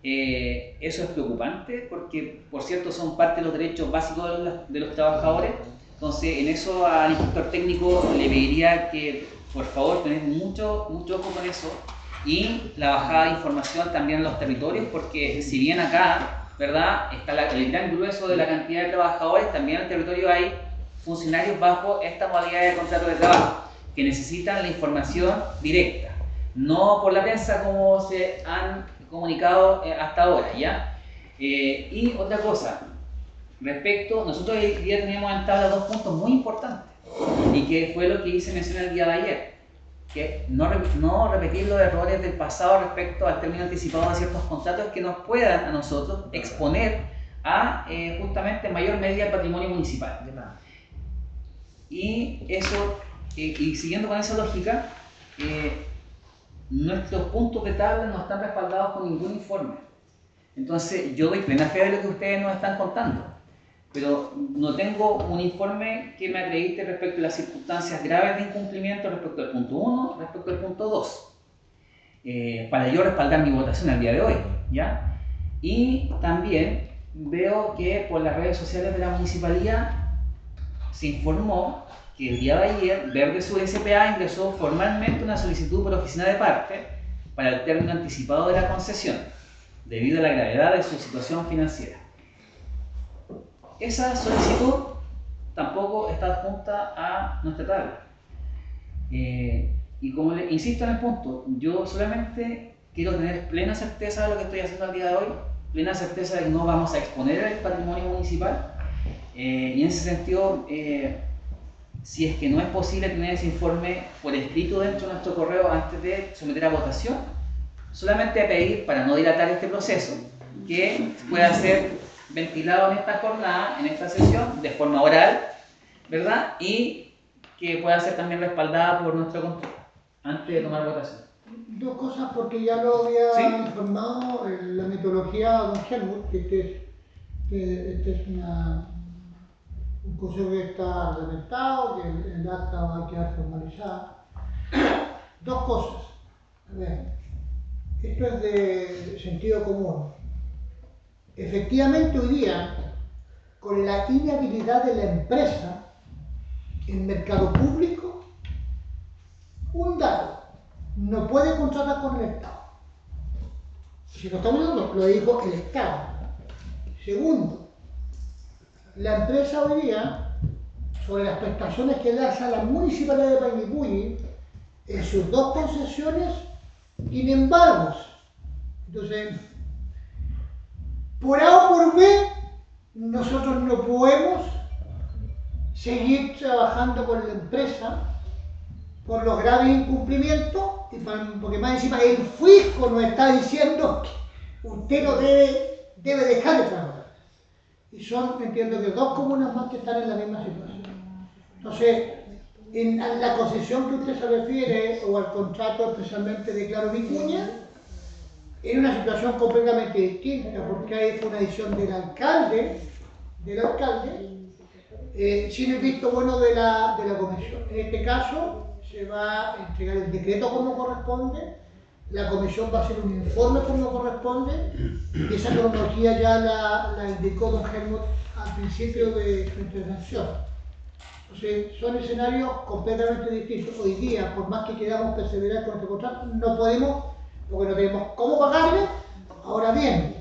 Eso es preocupante porque, por cierto, son parte de los derechos básicos de los trabajadores. Entonces, en eso al inspector técnico le pediría que, por favor, tener mucho ojo con eso, y la bajada de información también en los territorios, porque si bien acá, ¿verdad?, está el gran grueso de la cantidad de trabajadores, también en el territorio hay funcionarios bajo esta modalidad de contrato de trabajo que necesitan la información directa, no por la prensa como se han comunicado hasta ahora, ¿ya? Y otra cosa, nosotros hoy día teníamos en tabla 2 puntos muy importantes, y que fue lo que hice mencionar el día de ayer, que no repetir los errores del pasado respecto al término anticipado de ciertos contratos que nos puedan a nosotros exponer a justamente en mayor medida el patrimonio municipal. Y eso, y siguiendo con esa lógica, nuestros puntos de tabla no están respaldados con ningún informe. Entonces yo doy plena fe de lo que ustedes nos están contando, pero no tengo un informe que me acredite respecto a las circunstancias graves de incumplimiento respecto al punto 1, respecto al punto 2, para yo respaldar mi votación al día de hoy, ¿ya? Y también veo que por las redes sociales de la municipalidad se informó que el día de ayer Verde Sur S.p.A. ingresó formalmente una solicitud por oficina de parte para el término anticipado de la concesión, debido a la gravedad de su situación financiera. Esa solicitud tampoco está adjunta a nuestra tabla. Y como le insisto en el punto, yo solamente quiero tener plena certeza de lo que estoy haciendo al día de hoy, plena certeza de que no vamos a exponer el patrimonio municipal, y en ese sentido, si es que no es posible tener ese informe por escrito dentro de nuestro correo antes de someter a votación, solamente pedir, para no dilatar este proceso, que pueda ser ventilado en esta jornada, en esta sesión, de forma oral, ¿verdad? Y que pueda ser también respaldada por nuestro control, antes de tomar votación. Dos cosas, porque ya lo había ¿Sí? informado la metodología don Helmut, que este es un consejo que está reglamentado, que el acta va a quedar formalizada. Dos cosas. A ver, esto es de sentido común. Efectivamente, hoy día, con la inhabilidad de la empresa en mercado público, un dato, no puede contratar con el Estado. Si lo estamos viendo, lo dijo el Estado. Segundo, la empresa hoy día, sobre las prestaciones que da a la Municipalidad de Pañipuyi, en sus dos concesiones, tiene embargos. Entonces, por A o por B, nosotros no podemos seguir trabajando con la empresa por los graves incumplimientos, porque más encima el fisco nos está diciendo que usted no debe dejar de trabajar. Y son, entiendo que dos comunas más que están en la misma situación. Entonces, en la concesión que usted se refiere, o al contrato especialmente de Claro Vicuña, en una situación completamente distinta, porque hay una decisión del alcalde, sin el visto bueno de la comisión. En este caso, se va a entregar el decreto como corresponde, la comisión va a hacer un informe como corresponde, y esa cronología ya la indicó don Helmut al principio de su intervención. Entonces, son escenarios completamente distintos. Hoy día, por más que queramos perseverar con este contrato, no podemos, porque no tenemos cómo pagarle. Ahora bien,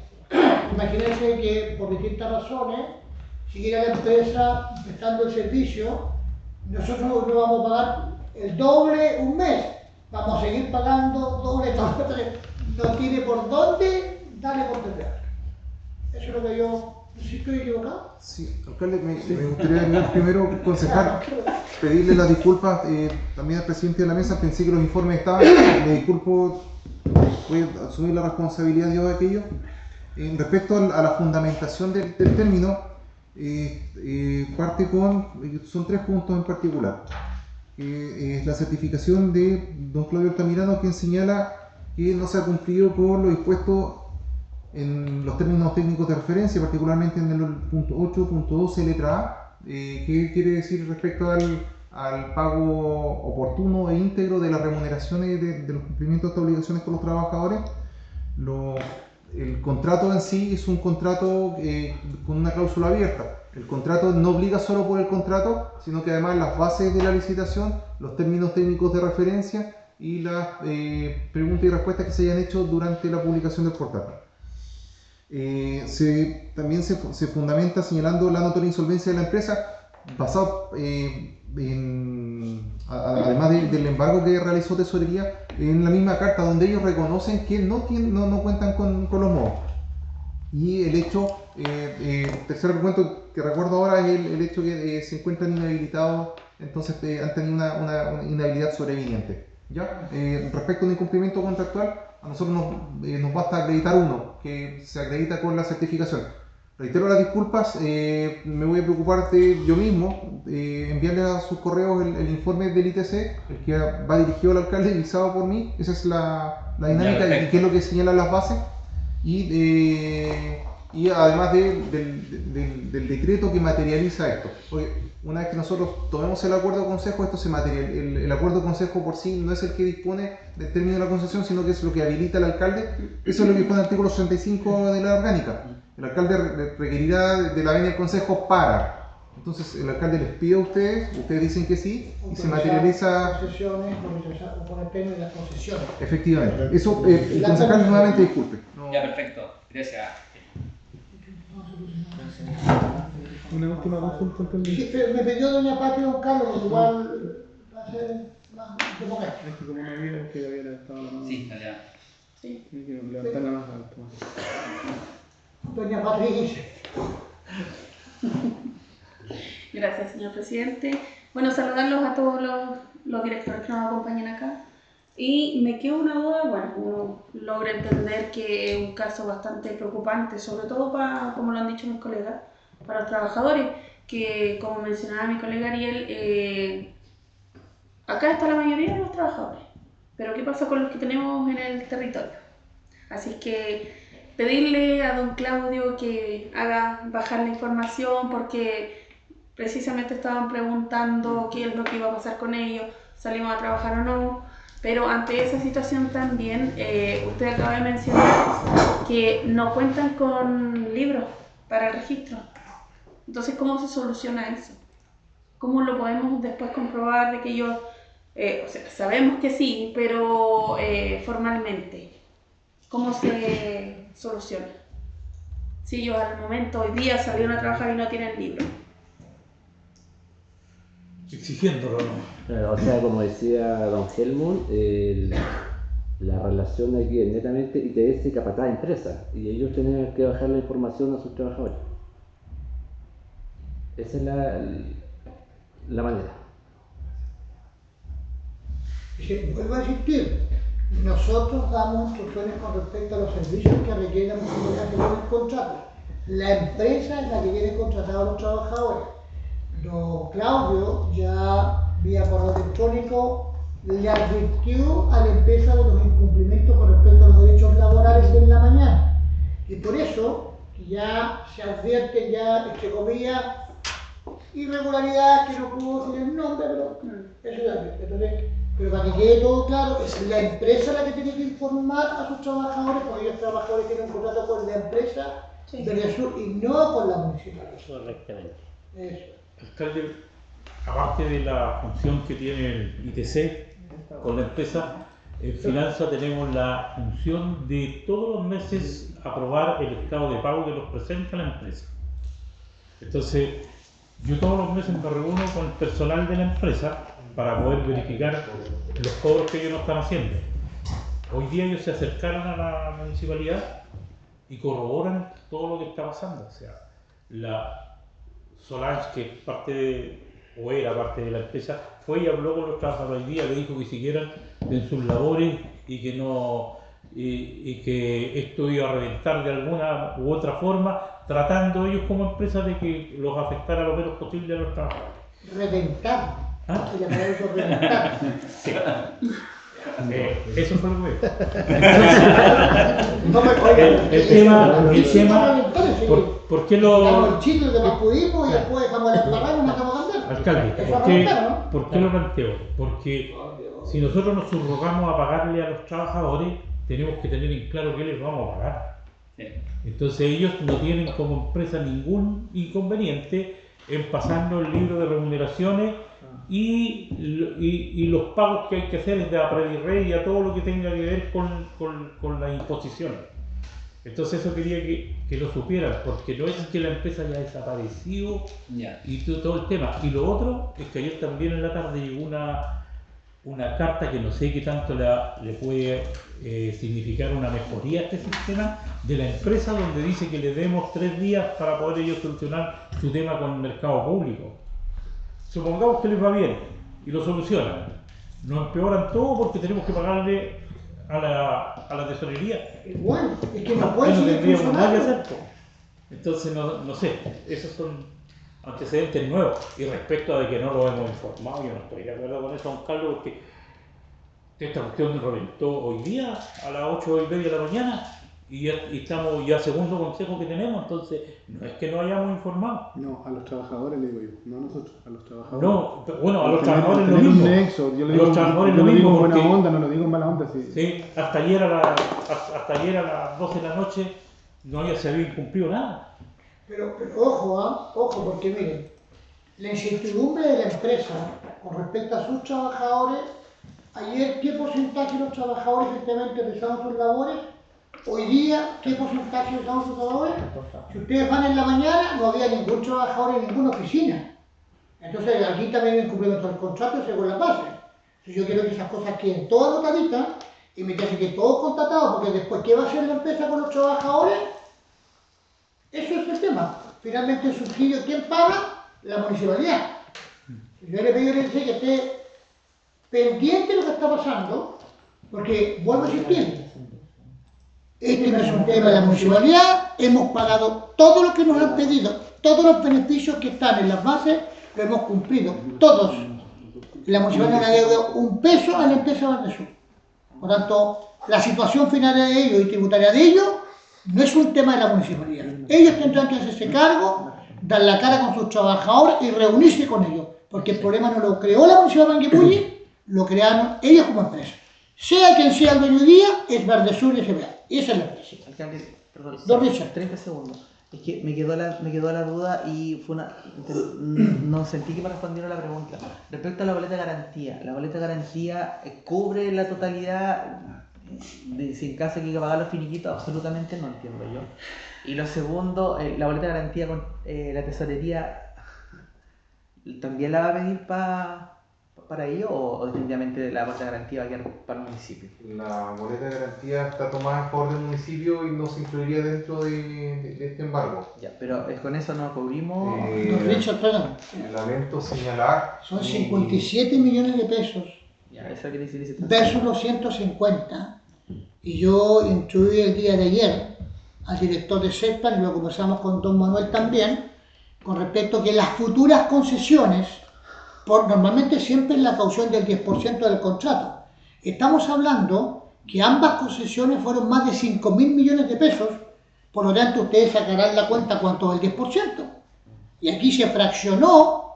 imagínense que por distintas razones, siguiera la empresa prestando el servicio, nosotros no vamos a pagar el doble un mes, vamos a seguir pagando doble. No tiene por dónde darle por terminar. Eso es lo que yo. ¿Sí estoy equivocado? Sí, alcalde, me gustaría primero, concejal, pedirle las disculpas también al presidente de la mesa. Pensé que los informes estaban, me disculpo, voy a asumir la responsabilidad yo de aquello. Respecto a la fundamentación del término, parte son 3 puntos en particular. La certificación de don Claudio Altamirano, quien señala que no se ha cumplido con lo dispuesto en los términos técnicos de referencia, particularmente en el punto 8.12 letra A, que quiere decir respecto al pago oportuno e íntegro de las remuneraciones de los cumplimientos de estas obligaciones con los trabajadores. El contrato en sí es un contrato con una cláusula abierta. El contrato no obliga solo por el contrato, sino que además las bases de la licitación, los términos técnicos de referencia y las preguntas y respuestas que se hayan hecho durante la publicación del portal. También se fundamenta señalando la notoria insolvencia de la empresa, basado además del embargo que realizó Tesorería, en la misma carta donde ellos reconocen que no cuentan con los modos. Y el hecho, tercer argumento que recuerdo ahora, es el hecho que se encuentran inhabilitados, entonces han tenido una inhabilidad sobreviniente. ¿Ya? Respecto a un incumplimiento contractual, a nosotros nos basta acreditar uno, que se acredita con la certificación. Reitero las disculpas, me voy a preocupar de yo mismo, enviarle a sus correos el informe del ITC, el que va dirigido al alcalde y visado por mí. Esa es la dinámica y qué es lo que señalan las bases. Y y además del decreto que materializa esto. Porque una vez que nosotros tomemos el acuerdo de consejo, esto se el acuerdo de consejo por sí no es el que dispone del término de la concesión, sino que es lo que habilita al alcalde. Eso es lo que dispone el artículo 65 de la orgánica. El alcalde requerirá de la venia del consejo para. Entonces el alcalde les pide a ustedes dicen que sí, y se materializa. Concesiones, con el término de las concesiones. Efectivamente. Eso, el concejal nuevamente disculpe. No. Ya, perfecto. Gracias. Una última consulta, ¿entendí? Sí, pero me pidió doña Pati don Carlos, igual va a ser más de momento. Es que como me vieron que había levantado la mano. Sí, allá. Sí. Hay que levantarla más alto. Doña Patricia. Gracias, señor presidente. Bueno, saludarlos a todos los directores que nos acompañan acá. Y me queda una duda, bueno, uno logra entender que es un caso bastante preocupante, sobre todo para, como lo han dicho mis colegas, para los trabajadores, que como mencionaba mi colega Ariel, acá está la mayoría de los trabajadores, pero ¿qué pasa con los que tenemos en el territorio? Así que pedirle a don Claudio que haga bajar la información, porque precisamente estaban preguntando qué es lo que iba a pasar con ellos, salimos a trabajar o no. Pero ante esa situación también, usted acaba de mencionar que no cuentan con libros para el registro. Entonces, ¿cómo se soluciona eso? ¿Cómo lo podemos después comprobar de que ellos, o sea, sabemos que sí, pero formalmente, ¿cómo se soluciona? Si ellos al momento, hoy día salieron a trabajar y no tienen libro. Exigiéndolo, ¿no? Claro, o sea, como decía don Helmut, la relación aquí es netamente ITS y capataz empresa, y ellos tienen que bajar la información a sus trabajadores. Esa es la manera. Vuelvo a insistir, nosotros damos instrucciones con respecto a los servicios que requieren el contrato. La empresa es la que tiene contratado a los trabajadores. Don Claudio, ya vía correo electrónico, le advirtió a la empresa de los incumplimientos con respecto a los derechos laborales en la mañana. Y por eso ya se advierte ya, entre comillas, irregularidad, que no puedo decir el nombre, pero eso ya advierte. Entonces, pero para que quede todo claro, es la empresa la que tiene que informar a sus trabajadores, porque ellos trabajadores tienen un contrato con la empresa de Riasur y no con la municipalidad. Correctamente. Eso. Alcalde, aparte de la función que tiene el ITC con la empresa, en finanzas tenemos la función de todos los meses aprobar el estado de pago que nos presenta la empresa. Entonces, yo todos los meses me reúno con el personal de la empresa para poder verificar los cobros que ellos nos están haciendo. Hoy día ellos se acercaron a la municipalidad y corroboran todo lo que está pasando. O sea, la Solange, que era parte de la empresa, fue y habló con los trabajadores hoy día, le dijo que siguieran en sus labores y que no y que esto iba a reventar de alguna u otra forma, tratando ellos como empresa de que los afectara lo menos posible a los trabajadores. Reventar. ¿Ah? Se llama eso reventar. Sí. Eso fue lo que No me oigan. el tema, ¿por qué Damos el lo... chiste que más pudimos y después dejamos la embarrada y nos matamos a andar. Alcalde, Eso es reventar, ¿no? ¿por qué lo planteo? Porque si nosotros nos subrogamos a pagarle a los trabajadores, tenemos que tener en claro qué les vamos a pagar. Entonces ellos no tienen como empresa ningún inconveniente en pasarnos el libro de remuneraciones y los pagos que hay que hacer desde la Previrrey y a todo lo que tenga que ver con la imposición. Entonces eso quería que lo supieran, porque no es que la empresa haya desaparecido y todo el tema. Y lo otro es que ayer también en la tarde llegó una carta que no sé qué tanto le puede significar una mejoría a este sistema de la empresa, donde dice que le demos 3 días para poder ellos solucionar su tema con el mercado público. Supongamos que les va bien y lo solucionan, nos empeoran todo porque tenemos que pagarle a la tesorería. Igual, es que no puede no seguir tendríamos nada que funcionando. hacer. Entonces no sé, esos son antecedentes nuevos. Y respecto a de que no lo hemos informado, yo no estoy de acuerdo con eso, don Carlos, porque esta cuestión reventó hoy día a las 8:30 de la mañana y estamos ya segundo consejo que tenemos, entonces no es que no hayamos informado. No, a los trabajadores le digo yo, no a nosotros, a los trabajadores. No, bueno, a los Tener- trabajadores lo tener un mismo. nexo, yo A le los digo, trabajadores yo lo le digo mismo en buena porque- onda, no lo digo en mala onda. Sí. Sí, hasta ayer a las 12 de la noche no se había incumplido nada. Pero ojo, ojo, porque miren, la incertidumbre de la empresa con respecto a sus trabajadores, ayer, ¿qué porcentaje de los trabajadores efectivamente realizaron sus labores? Hoy día, ¿qué porcentaje realizaron sus labores? Si ustedes van en la mañana, no había ningún trabajador en ninguna oficina. Entonces, aquí también hay un cumplimiento del contrato según la base. Entonces, yo quiero que esas cosas queden todas anotaditas y me tienen que todos contratados, porque después, ¿qué va a hacer la empresa con los trabajadores? Eso es el tema. Finalmente, el subsidio, ¿quién paga? La municipalidad. Yo le pido que esté pendiente de lo que está pasando, porque vuelvo a insistir, este no es un tema de la municipalidad, hemos pagado todo lo que nos han pedido, todos los beneficios que están en las bases, lo hemos cumplido, todos. La municipalidad no ha dado un peso a la empresa Valdesur. Por tanto, la situación financiera de ellos y tributaria de ellos no es un tema de la municipalidad. Ellos tendrán que hacerse cargo, dar la cara con sus trabajadores y reunirse con ellos, porque el problema no lo creó la municipalidad de Manguipulli, lo crearon ellos como empresa. Sea quien sea el dueño hoy día, es Valdesur y SBA. Y esa es la empresa. Alcalde, perdón, Don Richard. 30 segundos. Es que me quedó la duda y fue no sentí que me respondieron la pregunta. Respecto a la boleta de garantía, ¿la boleta de garantía cubre la totalidad de si en caso hay que pagar los finiquitos? Absolutamente no entiendo yo. Y lo segundo, la boleta de garantía con la tesorería, ¿también la va a pedir para ello o definitivamente la boleta de garantía va a quedar para el municipio? La boleta de garantía está tomada en favor del municipio y no se incluiría dentro de este embargo. Ya, pero con eso no cubrimos. Don Richard, perdón. Lamento señalar. Son 57 millones de pesos Ya, eso quiere decir versus los 150. Y yo instruí el día de ayer al director de CEPAN, y lo conversamos con don Manuel también, con respecto a que las futuras concesiones, normalmente siempre en la caución del 10% del contrato. Estamos hablando que ambas concesiones fueron más de 5.000 millones de pesos, por lo tanto ustedes sacarán la cuenta cuánto es el 10%. Y aquí se fraccionó,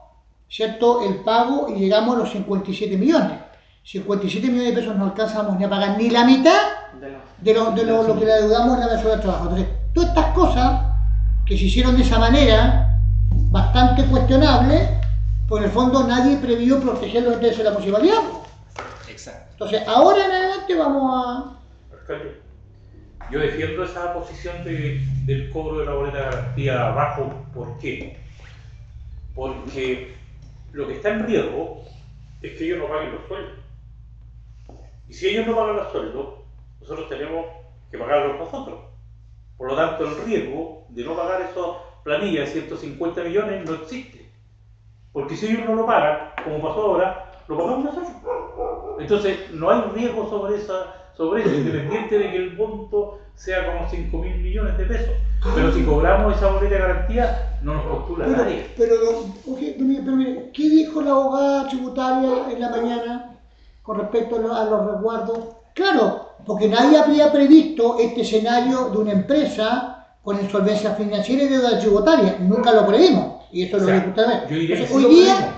¿cierto?, el pago y llegamos a los 57 millones. 57 millones de pesos no alcanzamos ni a pagar ni la mitad de lo que le deudamos en la Venezuela de trabajo. Entonces, todas estas cosas que se hicieron de esa manera, bastante cuestionable, pues en el fondo nadie previó proteger los intereses de la municipalidad. Exacto. Entonces, ahora en adelante vamos a... Alcalde, yo defiendo esa posición del cobro de la boleta de garantía bajo. ¿Por qué? Porque lo que está en riesgo es que ellos no paguen los sueldos. Y si ellos no pagan los sueldos, nosotros tenemos que pagarlos nosotros. Por lo tanto, el riesgo de no pagar esas planillas de 150 millones no existe. Porque si ellos no lo pagan, como pasó ahora, lo pagamos nosotros. Entonces, no hay riesgo sobre eso, independiente de que el monto sea como 5.000 millones de pesos. Pero si cobramos esa boleta de garantía, no nos postula nadie. Pero mire, ¿qué dijo la abogada tributaria en la mañana con respecto a los resguardos? Claro, porque nadie había previsto este escenario de una empresa con insolvencia financiera y deuda tributaria. Nunca lo previmos. Y eso lo dijo usted también. Yo diría que sí hoy lo día, previmos.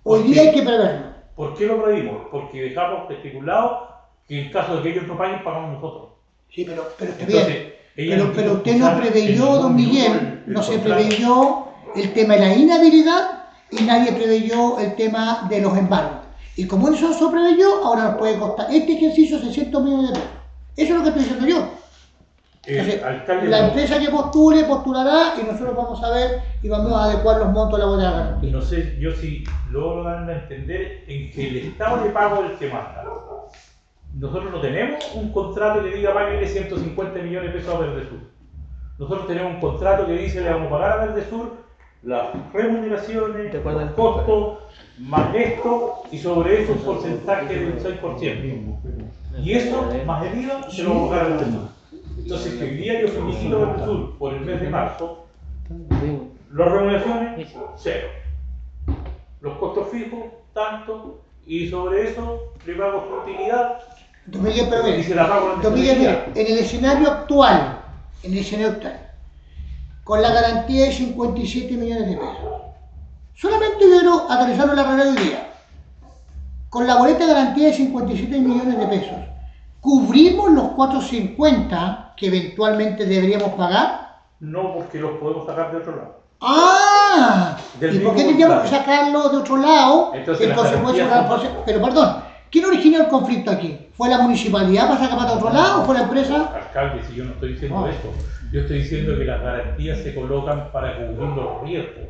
hoy día hay que preverlo. ¿Por qué lo previmos? Porque dejamos estipulado que en caso de que ellos no paguen, pagamos nosotros. Sí, pero está Entonces, bien. Pero usted no preveyó, don Miguel, no se preveyó el tema de la inhabilidad y nadie preveyó el tema de los embargos. Y como eso se preveyó, ahora nos puede costar este ejercicio 600 millones de pesos. Eso es lo que estoy diciendo yo. Entonces, alcalde, la empresa que postule, postulará y nosotros vamos a ver y vamos a adecuar los montos de la boleta de garantía. no sé yo si logro darme a entender en que el estado de pago es el que manda. Nosotros no tenemos un contrato que diga páguenle 150 millones de pesos a Verdesur. Nosotros tenemos un contrato que dice le vamos a pagar a Verdesur las remuneraciones, los costos, más esto, y sobre eso un porcentaje del 6%. Y eso, más el IVA, se lo vamos a pagar a Verdesur. Entonces, que hoy día yo felicito a Verdesur por el mes de marzo, las remuneraciones, cero. Los costos fijos, tanto, y sobre eso le pago su utilidad Don Miguel, pero mire, Y se la pago en Don ese Miguel, día. mire, en el escenario actual, con la garantía de 57 millones de pesos, solamente yo quiero analizarlo en la realidad de hoy día, con la boleta de garantía de 57 millones de pesos, ¿cubrimos los 450 que eventualmente deberíamos pagar? No, porque los podemos sacar de otro lado. ¡Ah! Del ¿Y por qué mismo tendríamos que contrato. sacarlo de otro lado? Entonces, En las consecuencia, garantías son- pero perdón, ¿quién originó el conflicto aquí? ¿Fue la municipalidad para sacar para otro lado o fue la empresa? Alcalde, si yo no estoy diciendo Ah. eso, yo estoy diciendo que las garantías se colocan para cubrir los riesgos.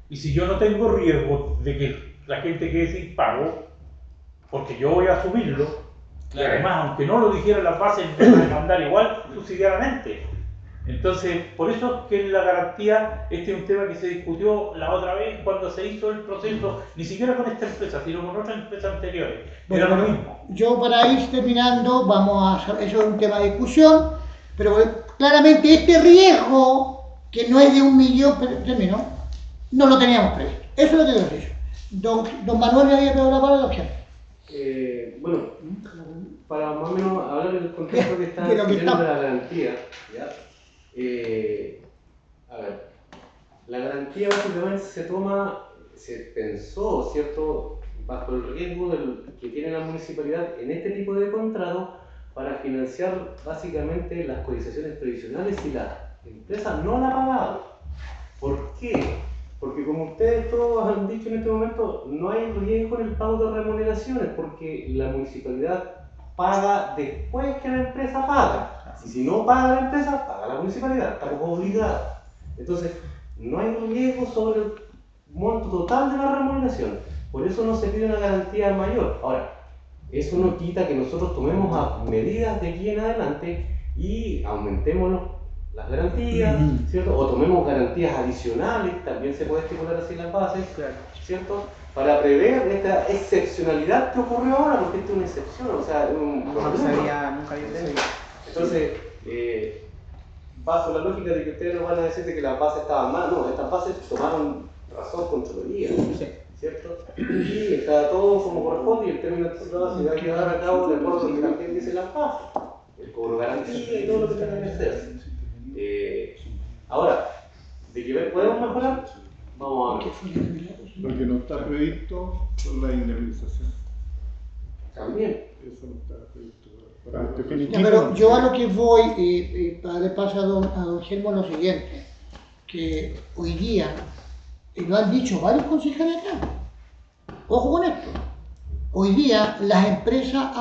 Y si yo no tengo riesgo de que la gente quede sin pago, porque yo voy a asumirlo, y además, aunque no lo dijera la base, me van a demandar igual subsidiariamente. Entonces, por eso es que la garantía, este es un tema que se discutió la otra vez cuando se hizo el proceso, ni siquiera con esta empresa, sino con otras empresas anteriores. Era lo mismo. Yo para ir terminando, eso es un tema de discusión, pero claramente este riesgo, que no es de 1 millón, termino, no lo teníamos previsto. Eso es lo que quiero decir. Don Manuel me había pedido la palabra, doctor. Bueno, para más o menos hablar del contexto que está De lo que teniendo está- la garantía, ¿ya? A ver, la garantía básicamente se pensó, ¿cierto?, bajo el riesgo que tiene la municipalidad en este tipo de contratos para financiar básicamente las cotizaciones previsionales si la empresa no la ha pagado. ¿Por qué? Porque como ustedes todos han dicho en este momento, no hay riesgo en el pago de remuneraciones porque la municipalidad paga después que la empresa paga. Y si no paga la empresa, paga la municipalidad, estamos obligados. Entonces, no hay riesgo sobre el monto total de la remuneración. Por eso no se pide una garantía mayor. Ahora, eso no quita que nosotros tomemos medidas de aquí en adelante y aumentemos las garantías, ¿cierto? O tomemos garantías adicionales, también se puede estipular así las bases, ¿cierto? Para prever esta excepcionalidad que ocurrió ahora, porque esto es una excepción, o sea, Nunca había tenido. entonces, bajo la lógica de que ustedes nos van a decir de que las bases estaban mal, no, estas bases tomaron razón Contraloría, ¿cierto? Y está todo como corresponde y el término anticipado se va a llevar a cabo de acuerdo con lo que también dice las bases, el cobro de garantía y todo lo que tenga que hacer. Ahora, ¿de qué podemos mejorar? Vamos a ver. Lo que no está previsto son las indemnizaciones. También. Eso no está previsto para este Ya, finiquito. pero yo a lo que voy, para darle paso a don Germo, lo siguiente, que hoy día, y lo han dicho varios concejales acá, ojo con esto, hoy día las empresas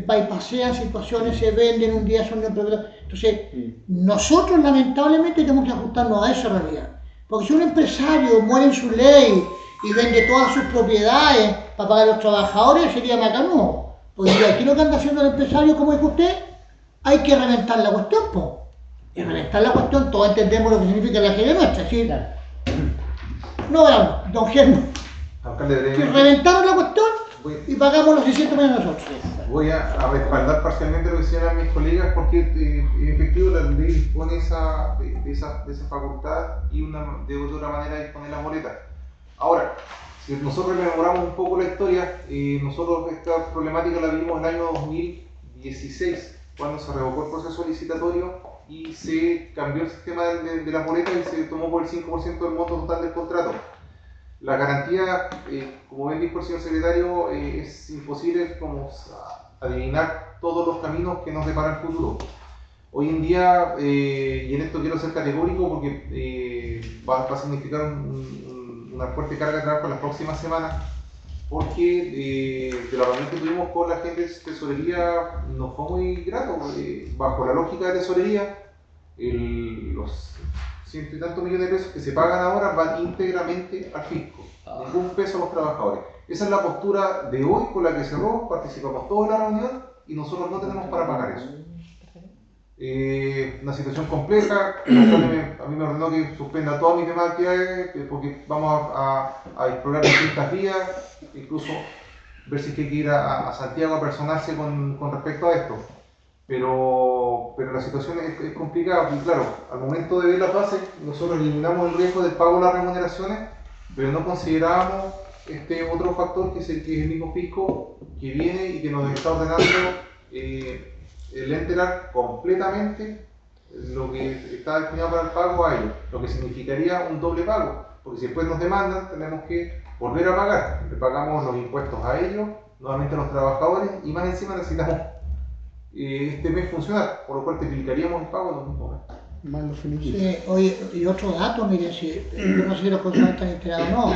bypassean situaciones, se venden un día, son emprendedores. Entonces, nosotros lamentablemente tenemos que ajustarnos a esa realidad. Porque si un empresario muere en su ley y vende todas sus propiedades para pagar a los trabajadores, sería macanudo. Porque aquí lo que anda haciendo el empresario, como dijo usted, hay que reventar la cuestión, po. Y reventar la cuestión, todos entendemos lo que significa la ley nuestra, ¿sí? No, don Germo, Alcalde, que brevemente, reventaron la cuestión y pagamos los 600 millones nosotros. voy a respaldar parcialmente lo que decían mis colegas porque en efectivo la ley dispone de esa facultad y de otra manera dispone la boleta. Ahora, si nosotros rememoramos un poco la historia, nosotros esta problemática la vimos en el año 2016, cuando se revocó el proceso licitatorio y se cambió el sistema de las boletas y se tomó por el 5% del monto total del contrato. La garantía, como bien dijo el señor secretario, es imposible como adivinar todos los caminos que nos depara el futuro. Hoy en día, y en esto quiero ser categórico porque va a significar una fuerte carga de trabajo en las próximas semanas, porque de la reunión que tuvimos con la gente de tesorería nos fue muy grato. Bajo la lógica de tesorería, los 100 y tantos millones de pesos que se pagan ahora van íntegramente al fisco, ningún peso a los trabajadores. Esa es la postura de hoy con la que cerró, participamos todos en la reunión y nosotros no tenemos para pagar eso. Una situación compleja, a mí me ordenó que suspenda todas mis demás actividades porque vamos a explorar distintas vías, incluso ver si hay que ir a Santiago a personarse con respecto a esto. Pero la situación es complicada, porque claro, al momento de ver las bases, nosotros eliminamos el riesgo del pago de las remuneraciones, pero no considerábamos este otro factor que es el mismo fisco que viene y que nos está ordenando el enterar completamente lo que está destinado para el pago a ellos, lo que significaría un doble pago, porque si después nos demandan tenemos que volver a pagar, le pagamos los impuestos a ellos, nuevamente a los trabajadores y más encima necesitamos este mes funcionar, por lo cual triplicaríamos el pago en los mismos meses. Más los finiquitos. Sí, oye, y otro dato, mire, yo no sé si los consumidores están enterados o no.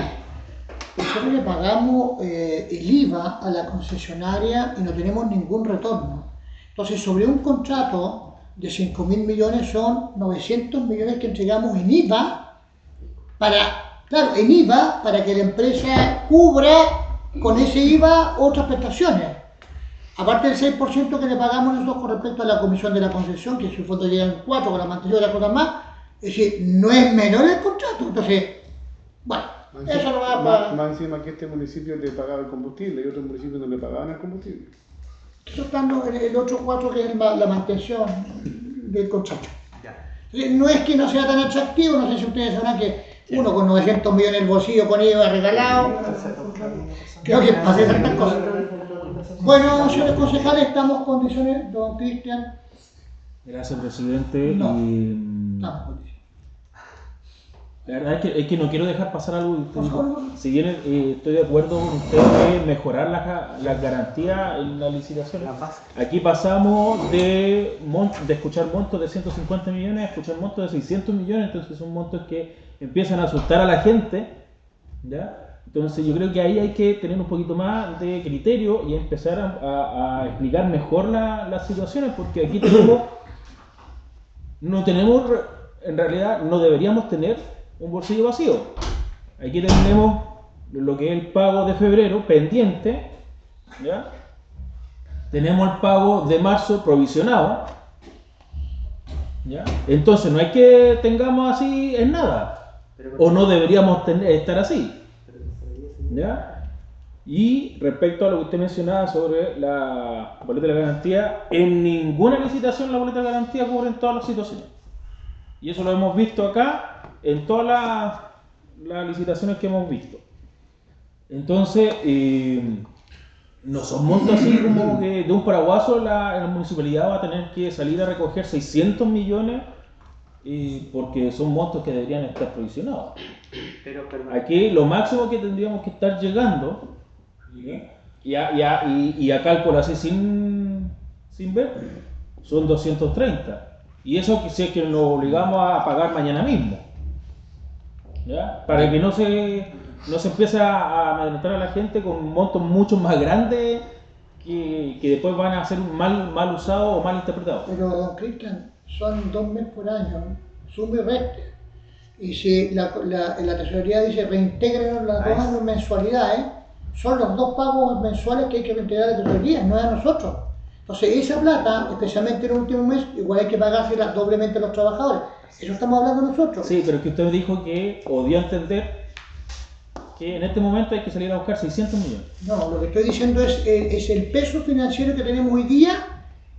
Nosotros le pagamos el IVA a la concesionaria y no tenemos ningún retorno. Entonces, sobre un contrato de 5.000 millones son 900 millones que entregamos en IVA en IVA para que la empresa cubra con ese IVA otras prestaciones. Aparte del 6% que le pagamos nosotros con respecto a la comisión de la concesión, que en su fondo llegan 4 con la mantención de las cosas más, es decir, no es menor el contrato. Entonces, bueno, eso no va para... Más encima que este municipio le pagaba el combustible y otros municipios no le pagaban el combustible. Eso está en el otro 4 que es la mantención del contrato. Entonces, no es que no sea tan atractivo, no sé si ustedes sabrán que uno con 900 millones en el bolsillo con IVA regalado, creo que pasa esas cosas. Bueno, señores concejales, estamos en condiciones, don Cristian. Gracias, presidente. No. Y, Estamos en condiciones. la verdad es que no quiero dejar pasar algo. Por favor. Si bien estoy de acuerdo con usted de mejorar las garantías en las licitaciones, aquí pasamos de escuchar montos de 150 millones a escuchar montos de 600 millones, entonces son montos que empiezan a asustar a la gente, ¿ya? Entonces yo creo que ahí hay que tener un poquito más de criterio y empezar a explicar mejor las situaciones, porque aquí en realidad no deberíamos tener un bolsillo vacío. Aquí tenemos lo que es el pago de febrero pendiente, ¿ya? Tenemos el pago de marzo provisionado, ¿ya? Entonces no hay que tengamos así en nada, o no deberíamos estar así, ¿ya? Y respecto a lo que usted mencionaba sobre la boleta de la garantía, en ninguna licitación la boleta de garantía cubre en todas las situaciones. Y eso lo hemos visto acá en todas las licitaciones que hemos visto. Entonces, no son montos así como que de un paraguaso la municipalidad va a tener que salir a recoger 600 millones porque son montos que deberían estar provisionados. Aquí lo máximo que tendríamos que estar llegando, y a cálculo así sin ver, son 230. Y eso que sé que nos obligamos a pagar mañana mismo, ¿ya? Para que no se empiece a amedrentar a la gente con montos mucho más grandes que después van a ser mal usados o mal interpretados. Pero, don Cristian, son 2 meses por año, suma y reste. Y si la tesorería dice reintegren las 2 años mensualidades, son los 2 pagos mensuales que hay que reintegrar a la tesorería, no a nosotros. Entonces esa plata, especialmente en el último mes, igual hay que pagársela doblemente a los trabajadores. Eso estamos hablando nosotros. Sí, pero que usted dijo que podía entender que en este momento hay que salir a buscar 600 millones. No, lo que estoy diciendo es el peso financiero que tenemos hoy día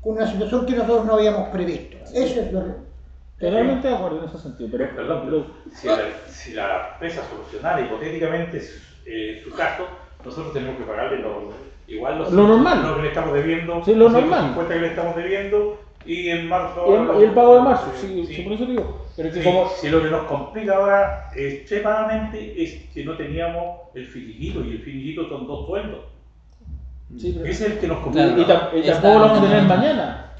con una situación que nosotros no habíamos previsto. Eso es lo que... Totalmente de acuerdo en ese sentido. Pero, Perdón, si la empresa solucionara hipotéticamente su caso, nosotros tenemos que pagarle lo normal, lo que le estamos debiendo, sí, lo normal, 50 que le estamos debiendo, y en marzo y el pago de marzo, sí, por eso digo. Pero que si lo que nos complica ahora extremadamente es que no teníamos el finiquito, y el finiquito son 2 sueldos. Sí, pero... Ese es el que nos complica. Y tampoco lo vamos a tener mañana.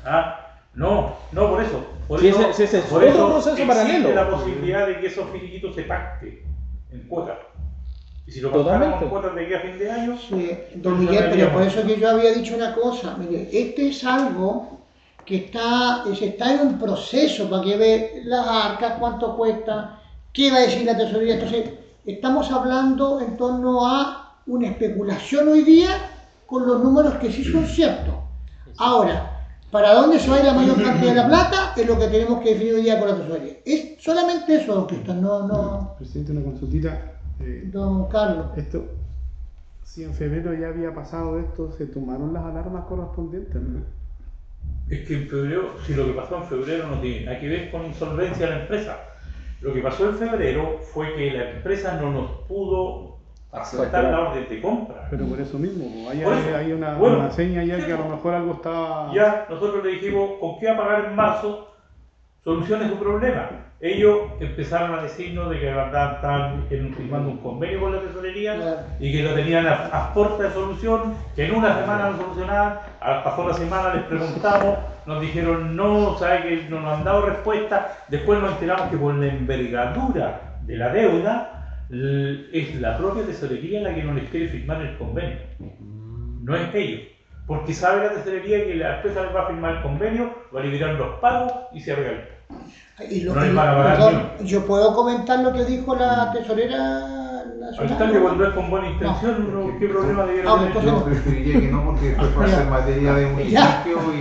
No, por eso. Por sí, eso, ese es por otro eso proceso paralelo. la posibilidad de que esos finiquitos se pacten en cuotas. Y si lo pactamos en cuotas de aquí a fin de año... Sí, don Miguel, pero por eso que yo había dicho una cosa. Mire, este es algo que se está en un proceso para que vea las arcas, cuánto cuesta, qué va a decir la tesorería. Entonces, estamos hablando en torno a una especulación hoy día con los números que sí son ciertos. Ahora, ¿para dónde se va a ir la mayor cantidad de la plata? Es lo que tenemos que definir hoy día con la tesorería. Es solamente eso, don Cristian, no... Presidente, una consultita. Don Carlos. Si en febrero ya había pasado esto, ¿se tomaron las alarmas correspondientes? ¿No? Es que en febrero, si lo que pasó en febrero no tiene nada que ver con insolvencia de la empresa. Lo que pasó en febrero fue que la empresa no nos pudo aceptar la orden de compra. Pero por eso mismo, pues, Por eso, hay una, bueno, una seña ya sí, que a lo mejor algo está... Ya nosotros le dijimos, ¿con qué va a pagar en marzo? Solucione su problema. Ellos empezaron a decirnos de que la verdad estaban firmando un convenio con la tesorería y que lo tenían a puerta de solución, que en una semana lo solucionaban. Pasó la semana, les preguntamos, nos dijeron no, sabe que no nos han dado respuesta. Después nos enteramos que por la envergadura de la deuda es la propia tesorería la que no les quiere firmar el convenio, no es ellos. Porque sabe la tesorería que la empresa les va a firmar el convenio, va a liberar los pagos y se arregla. Yo puedo comentar lo que dijo la tesorera nacional. Al cambio, cuando es con buena intención, no, ¿qué problema debiera tener? Yo preferiría que no, porque después puede ser materia de municipio y...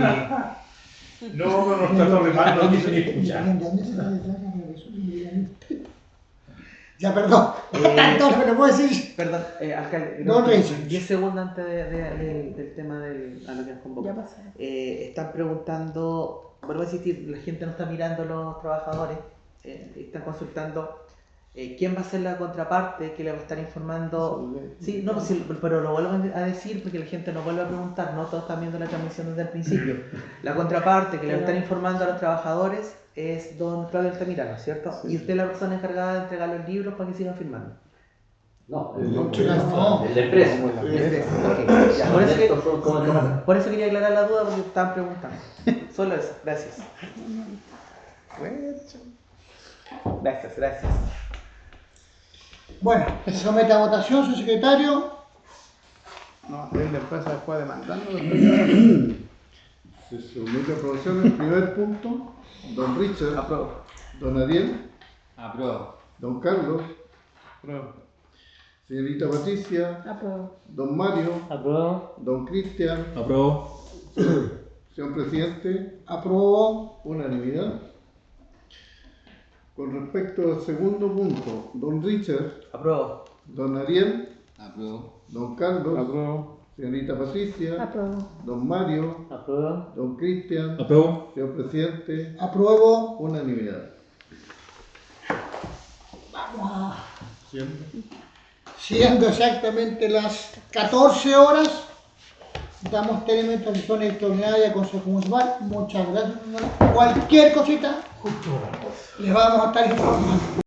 No nos trató de mal, no quiso ni escuchar. Ya, perdón. Entonces, ¿me lo puedo decir? Perdón, alcalde, No, 10 segundos antes del tema a lo que nos convoca. Ya pasó. Están preguntando, vuelvo a insistir, la gente no está mirando los trabajadores, están consultando quién va a ser la contraparte que le va a estar informando. Sí, no, sí, pero lo vuelvo a decir porque la gente nos vuelve a preguntar, no todos están viendo la transmisión desde el principio. La contraparte que le va a estar informando a los trabajadores es don Claudio Altamirano, ¿cierto? Sí. Y usted es la persona encargada de entregar los libros para que sigan firmando. No, el de empresa. Por eso quería aclarar la duda porque estaban preguntando. Solo eso, gracias. Gracias. Bueno, se somete a votación, su secretario. No, la empresa después demandando. Se somete a aprobación el primer punto. Don Richard. Apruebo. Don Ariel. Apruebo. Don Carlos. Apruebo. Señorita Patricia. Apruebo. Don Mario. Apruebo. Don Cristian. Apruebo. Señor presidente. Apruebo. Unanimidad. Con respecto al segundo punto, don Richard. Apruebo. Don Ariel. Apruebo. Don Carlos. Apruebo. Señorita Patricia. Apruebo. Don Mario. Apruebo. Don Cristian. Apruebo. Señor presidente. Apruebo. Unanimidad. Vamos a... Siendo exactamente las 14 horas, damos término a la sesión extraordinaria del Consejo Municipal. Muchas gracias. Cualquier cosita, le vamos a estar informando.